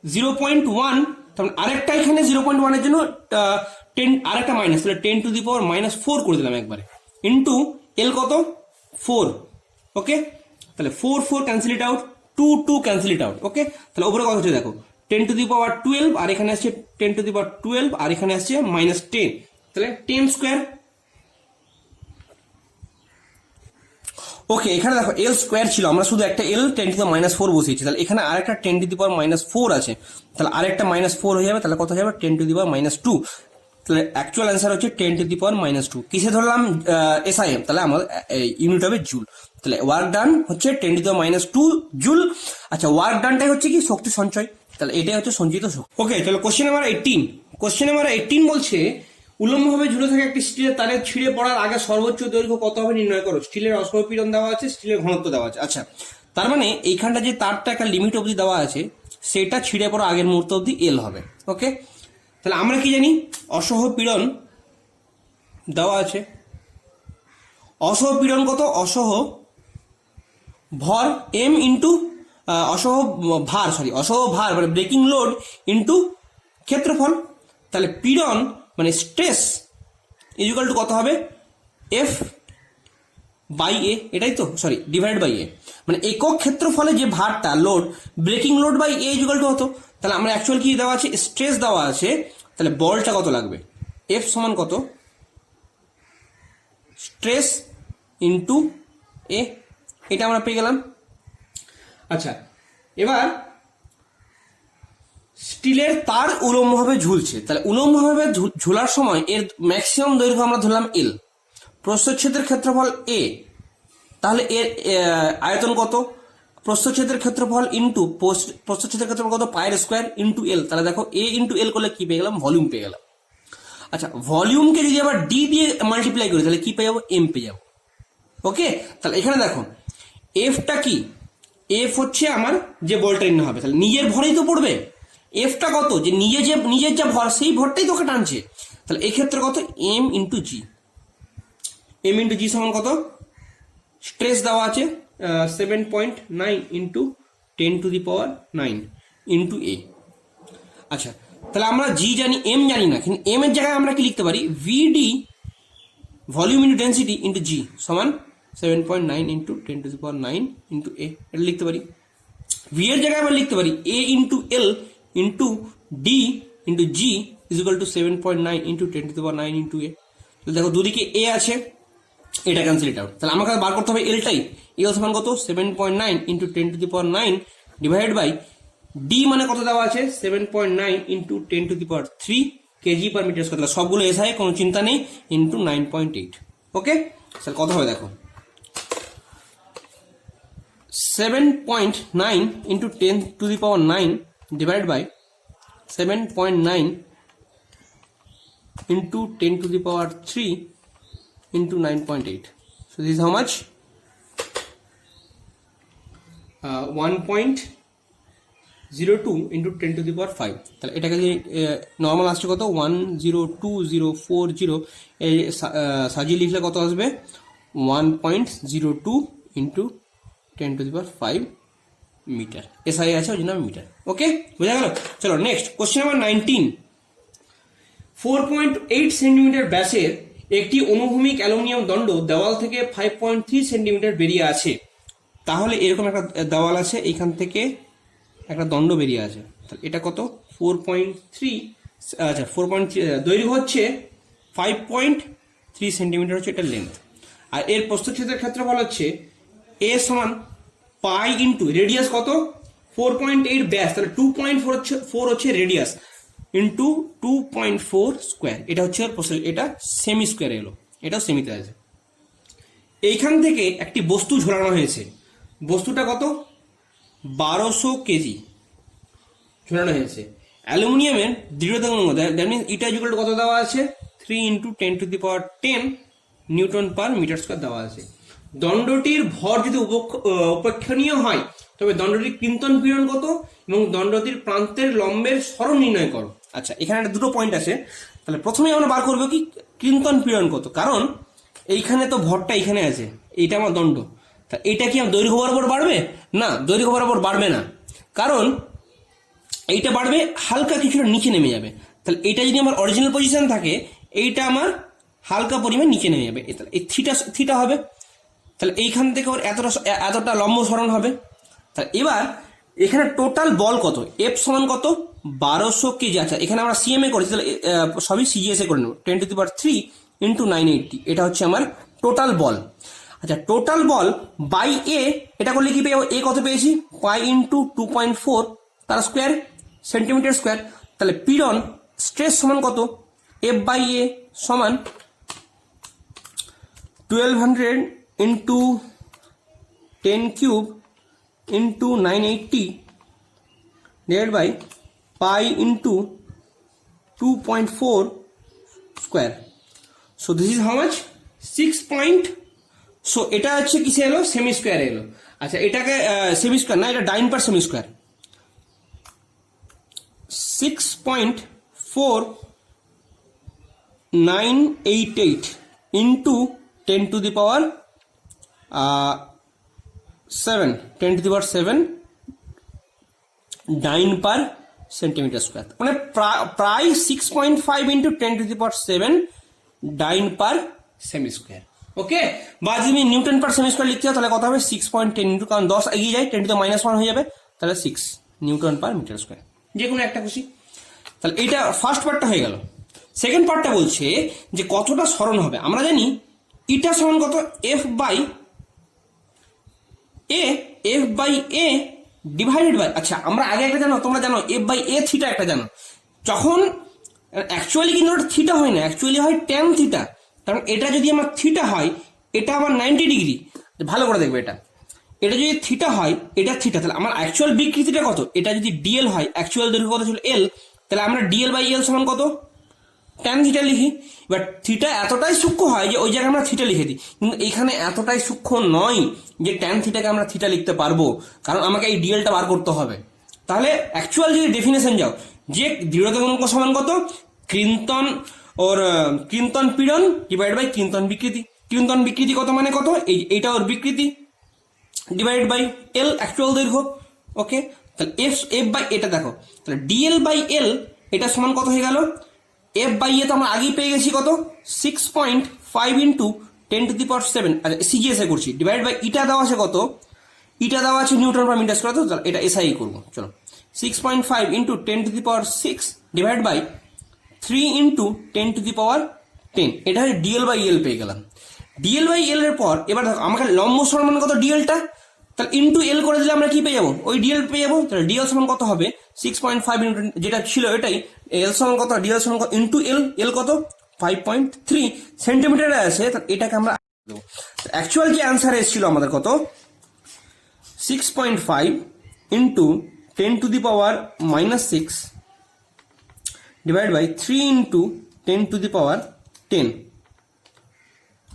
0.1, তাহলে আরেকটা এখানে 0.1 এর জন্য 10 আরেকটা মাইনাস, তাহলে 10⁻⁴ করে দিলাম একবারে, ইন্টু এল কত 4। ওকে, তাহলে 4 4 cancel it out, 2 2 cancel it out. Okay, তাহলে উপরে কত হচ্ছে দেখো 10⁻12 আর এখানে আসছে 10⁻12 আর এখানে আসছে -10, তাহলে 10 স্কোয়ার। ওকে, এখানে দেখো এল স্কোয়ার ছিল, আমরা শুধু একটা এল 10⁻⁴ বসিয়েছি, তাহলে এখানে আরেকটা 10⁻⁴ আছে, তাহলে আরেকটা -4 হয়ে যাবে, তাহলে কত হয়ে যাবে 10⁻²। তাহলে অ্যাকচুয়াল অ্যান্সার হচ্ছে 10⁻²। কিসে ধরলাম এসআইএম, তাহলে আমাদের ইউনিট হবে জুল। তাহলে ওয়ার্ক ডান হচ্ছে 10⁻² জুল। আচ্ছা, ওয়ার্ক ডানটাই হচ্ছে কি শক্তি সঞ্চয়, তাহলে এটাই হচ্ছে সঞ্চিত শক্তি। ওকে, তাহলে কোশ্চেন নাম্বার 18, কোশ্চেন নাম্বার 18 বলছে উল্লম্বভাবে ঝুলে থাকা একটি স্টিলের তারের ছিঁড়ে পড়ার আগে সর্বোচ্চ দৈর্ঘ্য কত হবে নির্ণয় করো। স্টিলের অসমপীড়ন দেওয়া আছে, স্টিলের ঘনত্ব দেওয়া আছে। আচ্ছা, তার মানে এইখানটা যে তারটা একটা লিমিট অবধি দেওয়া আছে, সেটা ছিঁড়ে পড়া আগের মুহূর্ত অবধি এল হবে। ওকে, তাহলে আমরা কি জানি অসহপীড়ন দেওয়া আছে, অসহপীড়ন কত, অসহ ভর এম ইন্টু অসহ ভার মানে ব্রেকিং লোড ইন্টু ক্ষেত্রফল। তাহলে পীড়ন মানে স্ট্রেস ইকুয়াল টু কত হবে F/A, এটাই তো, সরি ডিভাইড বাই এ, মানে একক ক্ষেত্রফলে যে ভারটা load, breaking load by A equal to হতো। তাহলে আমরা অ্যাকচুয়াল কি দেওয়া আছে, স্ট্রেস দেওয়া আছে, তাহলে বলটা কত লাগবে, F সমান কত স্ট্রেস ইন্টু এ, এটা আমরা পেয়ে গেলাম। আচ্ছা, এবার স্টিলের তার উলম্বভাবে ঝুলছে, তাহলে উলম্বভাবে ঝুলার সময় এর ম্যাক্সিমাম দৈর্ঘ্য আমরা ধরলাম এল, প্রস্থচ্ছেদের ক্ষেত্রফল এ, তাহলে এর আয়তন কত, প্রস্থচ্ছেদের ক্ষেত্রফল ইন্টু প্রস্থচ্ছেদের ক্ষেত্রফল কত পায়ের স্কোয়ার ইন্টু এল। তাহলে দেখো এ ইন্টু এল করলে কি পেয়ে গেলাম, ভলিউম পেয়ে গেলাম। আচ্ছা, ভলিউমকে যদি আবার ডি দিয়ে মাল্টিপ্লাই করি তাহলে কি পেয়ে যাবো, এম পেয়ে যাবো। ওকে, তাহলে এখানে দেখো এফটা কি, এফ হচ্ছে আমার যে বলটা নিতে হবে, তাহলে নিজের ভরেই তো পড়বে। এফটা কত, যে নিজের যা ভর সেই ভরটাই তোকে টানছে, তাহলে এই ক্ষেত্রে কত এম ইন্টু জি, এম ইন্টু জি সমান কত, স্ট্রেস দেওয়া আছে 7.9 ইন্টু 10⁻9 ইন্টু এ। আচ্ছা, তাহলে আমরা জি জানি, এম জানি না, কিন্তু এম এর জায়গায় আমরা কি লিখতে পারি, ভিডি ভলিউম ইন্টু ডেন্সিটি ইন্টু জি সমান 7.9 ইন্টু 10⁻9 ইন্টু এ, এটা লিখতে পারি। ভি এর জায়গায় আমরা লিখতে পারি A into L into D into G is equal to 7.9 into 10⁻9 into A. দেখো দুদিকে এ আছে, এটা ক্যান্সেল ইট আউট, তাহলে আমাকে বার করতে হবে এলটাই। এল সমান কত 7.9 ইন্টু 10⁻9 ডিভাইডেড বাই ডি মানে কত দেওয়া আছে 7.9 ইন্টু 10⁻³ কেজি পার মিটার স্কয়ার, সবগুলো এসআই কোনো চিন্তা নেই, ইন্টু 9.8। ওকে, স্যার কত হবে দেখো 7.9 into 10⁻9 divided by 7.9 into 10⁻³ into 9.8. So this is how much? 1.02 into 10⁵। তাহলে এটাকে যদি নর্মাল আসছে কত 102,040, এই সাজিয়ে লিখলে কত আসবে 1.02 into 10⁵ মিটার। এসআই আছে ওই জন্য মিটার। ওকে, বোঝা গেল। চলো নেক্সট কোশ্চেন নাম্বার 19। 4.8 সেন্টিমিটার ব্যাসের একটি অনুভূমিক অ্যালুমিনিয়াম দণ্ড দেওয়াল থেকে 5.3 সেন্টিমিটার বেরিয়ে আছে। তাহলে এরকম একটা দেওয়াল আছে, এইখান থেকে একটা দণ্ড বেরিয়ে আছে, তাহলে এটা কত 4.3, আচ্ছা 4.3 দৈর্ঘ্য হচ্ছে 5.3 সেন্টিমিটার হচ্ছে এটা লেন্থ, আর এর প্রস্থচ্ছেদের ক্ষেত্রফল হচ্ছে এ সমান পাই ইন্টু রেডিয়াস কত 4.8 ব্যাস, তাহলে 2.4 হচ্ছে রেডিয়াস ইন্টু 2.4 স্কোয়ার, এটা হচ্ছে এটা সেমি স্কোয়ার এলো। এটাও সেমিতে আছে। এইখান থেকে একটি বস্তু ঝোলানো হয়েছে, বস্তুটা কত 1200 কেজি ঝোলানো হয়েছে। অ্যালুমিনিয়ামের দৃঢ়তা গুণাঙ্ক that means eta equal to কত দেওয়া আছে 3 × 10⁻10 নিউটন পার মিটার স্কয়ার দেওয়া আছে। দণ্ডটির ভর যদি উপেক্ষণীয় হয় তবে দণ্ডটির কৃন্তন পীড়ন কত এবং দণ্ডটির প্রান্তের লম্বের সরণ নির্ণয় করো। আচ্ছা, এখানে একটা দুটো পয়েন্ট আছে। তাহলে প্রথমে আমরা বার করবো কি কৃন্তন পীড়ন কত, কারণ এইখানে তো ভরটা এইখানে আছে, এইটা আমার দণ্ড। তা এটা কি আমার দৈর্ঘ্য বরাবর বাড়বে? না, দৈর্ঘ্য বরাবর বাড়বে না, কারণ এইটা বাড়বে হালকা কিছুটা নিচে নেমে যাবে। তাহলে এটা যদি আমার অরিজিনাল পজিশন থাকে, এইটা আমার হালকা পরিমাণ নিচে নেমে যাবে, এই থিটা হবে। তাহলে এইখান থেকে ওর এতটা লম্ব সরণ হবে। তাহলে এবার এখানে টোটাল বল কত, এফ সমান কত 1200 কেজি। আচ্ছা, এখানে আমরা সিএমএ করেছি, তাহলে সবই সিজিএসএ করে নেব। 10⁻³ × 980 এটা হচ্ছে আমার টোটাল বল। আচ্ছা, টোটাল বল বাই এ, এটা করলে কি পেয়ে যাবো, এ কত পেয়েছি পাই × 2.4 তার স্কোয়ার সেন্টিমিটার স্কোয়ার। তাহলে পীড়ন স্ট্রেস সমান কত, এফ বাই এ সমান 1200 × 10³ × 980 divide by pi × 2.4 square. So this is how much 6 point. সো এটা হচ্ছে কিসে এলো, সেমি স্কোয়ারে এলো। আচ্ছা, এটাকে সেমি স্কোয়ার না, এটা ডাইন পার সেমি স্কোয়ার। 6.4988 ইন্টু 10⁻7 ডাইন পার সেন্টিমিটার স্কোয়ার, মানে প্রায় 6.5 × 10⁻7 ডাইন পার সেমি স্কোয়ার। ওকে, বা যদি নিউটন পার সেমি স্কোয়ার লিখতে হয় তাহলে কত হবে 6.10 ইন্টু, কারণ 10 এগিয়ে যায় 10⁻1 হয়ে যাবে, তাহলে 6 নিউটন পার মিটার স্কোয়ার, যে কোনো একটা খুশি। তাহলে এইটা ফার্স্ট পার্টটা হয়ে গেল। সেকেন্ড পার্টটা বলছে যে কতটা সরণ হবে। আমরা জানি ইটা সমান কত F by A divided by, আচ্ছা আমরা আগে একটা জানো, তোমরা জানো এফ বাই এ থিটা একটা জানো। যখন অ্যাকচুয়ালি কিন্তু ওটা থিটা হয় না, অ্যাকচুয়ালি হয় ট্যান থিটা। কারণ এটা যদি আমার থিটা হয়, এটা আমার 90 ডিগ্রি, ভালো করে দেখবে এটা যদি থিটা হয়, এটা থিটা, তাহলে আমার অ্যাকচুয়াল বিকৃতিটা কত, এটা যদি ডিএল হয়, অ্যাকচুয়াল দৈর্ঘ্য কত ছিল এল, তাহলে আমরা ডিএল বাই এল সমান কত ট্যান থিটা লিখি। এবার থিটা এতটাই সূক্ষ্ম হয় যে ওই জায়গায় আমরা থিটা লিখে দিই, কিন্তু এখানে এতটাই সূক্ষ্ম নয় যে ট্যান থিটাকে আমরা থিটা লিখতে পারবো, কারণ আমাকে এই ডিএলটা বার করতে হবে। তাহলে অ্যাকচুয়াল যদি ডেফিনেশন যাও, যে দৃঢ়তা গুণাঙ্ক সমান কত কৃন্তন পীড়ন ডিভাইড বাই কৃন্তন বিকৃতি। কৃন্তন বিকৃতি কত মানে কত, এইটা ওর বিকৃতি ডিভাইড বাই এল অ্যাকচুয়াল দৈর্ঘ্য। ওকে, তাহলে এফ বাই এটা দেখো, তাহলে ডিএল বাই এল এটা সমান কত হয়ে গেল, এফ বাই এ তো আমরা আগেই পেয়ে গেছি কত 6.5 × 10⁻7, আচ্ছা সিজিএসএ করছি, ডিভাইড বাই ইটা দেওয়া আছে কত, ইটা দেওয়া আছে নিউটন পার মিটার স্কয়ার, তো এটা এসআই করবো। চলো 6.5 × 10⁶ ডিভাইড বাই 3 × 10⁻10, এটা হচ্ছে ডিএল বাই এল পেয়ে গেলাম। ডিএল বাই এল এর পর এবার দেখো আমাকে লম্ব সরণ মানে কত ডিএলটা, তাহলে ইন্টু এল করে দিলে আমরা কি পেয়ে যাবো, ওই ডিএল পেয়ে যাবো। তাহলে ডিএল সমান কত হবে 6.5 যেটা ছিল এটাই, এল সমান কত, ডিএল সমান কত ইন্টু এল কত 5.3 সেন্টিমিটারে আছে, এটাকে আমরা দেবো। অ্যাকচুয়াল যে অ্যান্সার এসেছিল আমাদের কত 6.5 × 10⁻6 divide by 3 × 10⁻10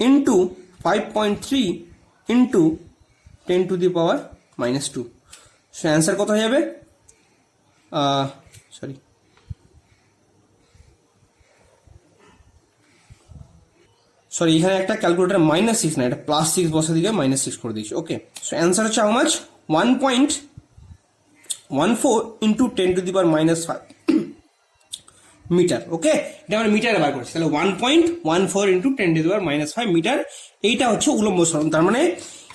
into 5.3 into 10⁻²। So answer কত হয়ে যাবে, সরি এখানে একটা ক্যালকুলেটার -6 না, এটা +6 বসে দিকে -6 করে দিয়েছি। ওকে, সো অ্যান্সার হচ্ছে হাউ মাচ 1.14 × 10⁻5 মিটার। ওকে, এটা আমরা মিটারে বার করছি, তাহলে 1.14 × 10⁻5 মিটার। এইটা হচ্ছে উলম্ব সরণ, তার মানে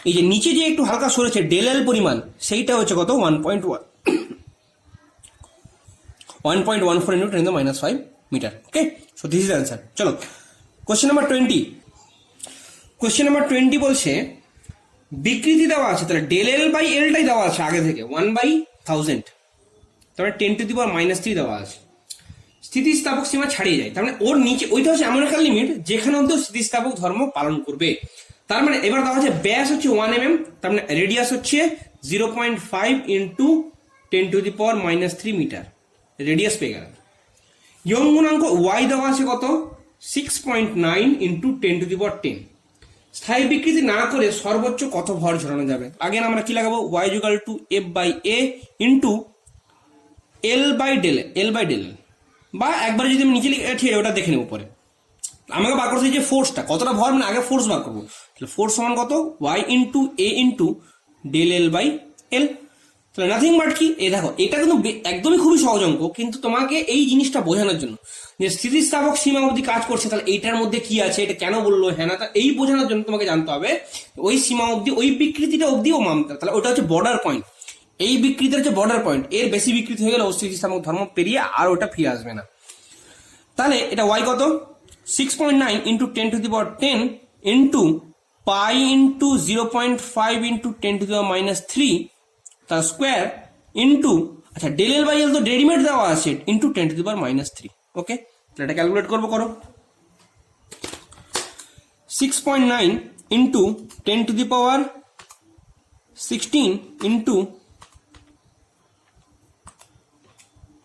এই যে নিচে যে একটু হালকা সরেছে ডেল এল পরিমাণ, সেইটা হচ্ছে কত 1.14 × 10⁻5 metre. Okay, so this is answer. চলো কোশ্চেন নাম্বার 20। কোশ্চেন নাম্বার 20 বলছে বিকৃতি দেওয়া আছে, তাহলে ডেল এল বাই এলটাই দেওয়া আছে আগে থেকে 1/1000, তারপরে 10⁻³ দেওয়া আছে। স্থিতিস্থাপক সীমা ছাড়িয়ে যায়, তার মানে ওর নিচে ওইটা হচ্ছে এমন একটা লিমিট যেখানে অব্দি স্থিতিস্থাপক ধর্ম পালন করবে। তার মানে এবার দেখা হচ্ছে ব্যাস হচ্ছে 1 mm, তার মানে রেডিয়াস হচ্ছে 0.5 ইন্টু 10⁻³ মিটার, রেডিয়াস পেয়ে গেল। ইয়ং গুণাঙ্ক ওয়াই দেওয়া আছে কত, 6.9 ইন্টু 10⁻10। স্থায়ী বিকৃতি না করে সর্বোচ্চ কত ভর ঝরানো যাবে? আগে আমরা কি লাগাবো, Y equal to F by A into L by del L, বা একবার যদি আমি নিচে ঠিক ওটা দেখে নেবো পরে। আমাকে বার করতে যে ফোর্সটা কতটা ভর, মানে আগে ফোর্স বার করবো। তাহলে ফোর্স সমান কত, Y into A into del L by L. তাহলে নাথিং বাট কি, এই দেখো এটা কিন্তু একদমই খুবই সহজ অঙ্ক, কিন্তু তোমাকে এই জিনিসটা বোঝানোর জন্য যে স্থিতিস্থাপক সীমা অবধি কাজ করছে, তাহলে এইটার মধ্যে কি আছে, এটা কেন বললো হ্যাঁ না, এই বোঝানোর জন্য তোমাকে জানতে হবে ওই সীমা অবধি, ওই বিকৃতিটা অবধি ও মানতে হবে। তাহলে ওটা হচ্ছে বর্ডার পয়েন্ট, এই বিকৃতির হচ্ছে বর্ডার পয়েন্ট, এর বেশি বিকৃতি হয়ে গেলে স্থিতিস্থাপক ধর্ম পেরিয়ে আর ওটা ফিরে আসবে না। তাহলে এটা ওয়াই কত, 6.9 into 10⁻10 into pi into 0.5 into 10⁻³ তার স্কোয়ার ইন্টু, আচ্ছা ডেল এল বাই এল তো রেডিমেড দেওয়া আছে, ইন্টু 10⁻³ ওকে। তাহলে এটা ক্যালকুলেট করবো, করো 6.9 into 10⁻16 into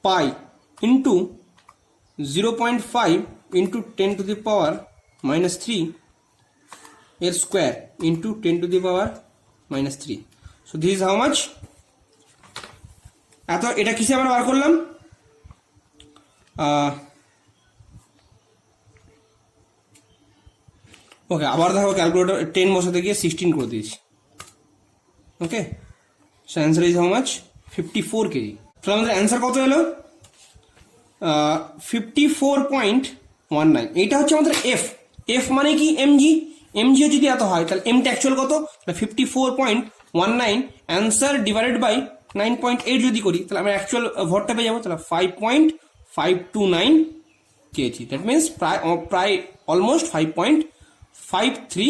pi into 0.5 into 10⁻³ এর square into 10⁻³ so this is how much. এত এটা কিসে আমরা বার করলাম, ওকে আবার দেখো ক্যালকুলেটর 10 বসাতে গিয়ে 16 করে দিয়েছি। Okay so answer is how much, 54 KG. তাহলে আমাদের অ্যান্সার কত এলো, 54.19। এইটা হচ্ছে আমাদের এফ, এফ মানে কি এমজি, এমজিও যদি এত হয় তাহলে এমটা অ্যাকচুয়াল কত, 54.19 অ্যান্সার ডিভাইডেড বাই 9.8 যদি করি তাহলে আমরা অ্যাকচুয়াল ভরটা পেয়ে যাবো, তাহলে 5.529 কেজি। দ্যাট মিনস প্রায় অলমোস্ট 5.53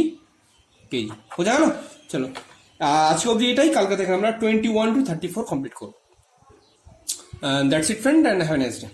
কেজি। বোঝা গেল? চলো আজকে অবধি এটাই, কালকে থেকে আমরা 21 to 34 কমপ্লিট করবো। That's it friend, and have a nice day.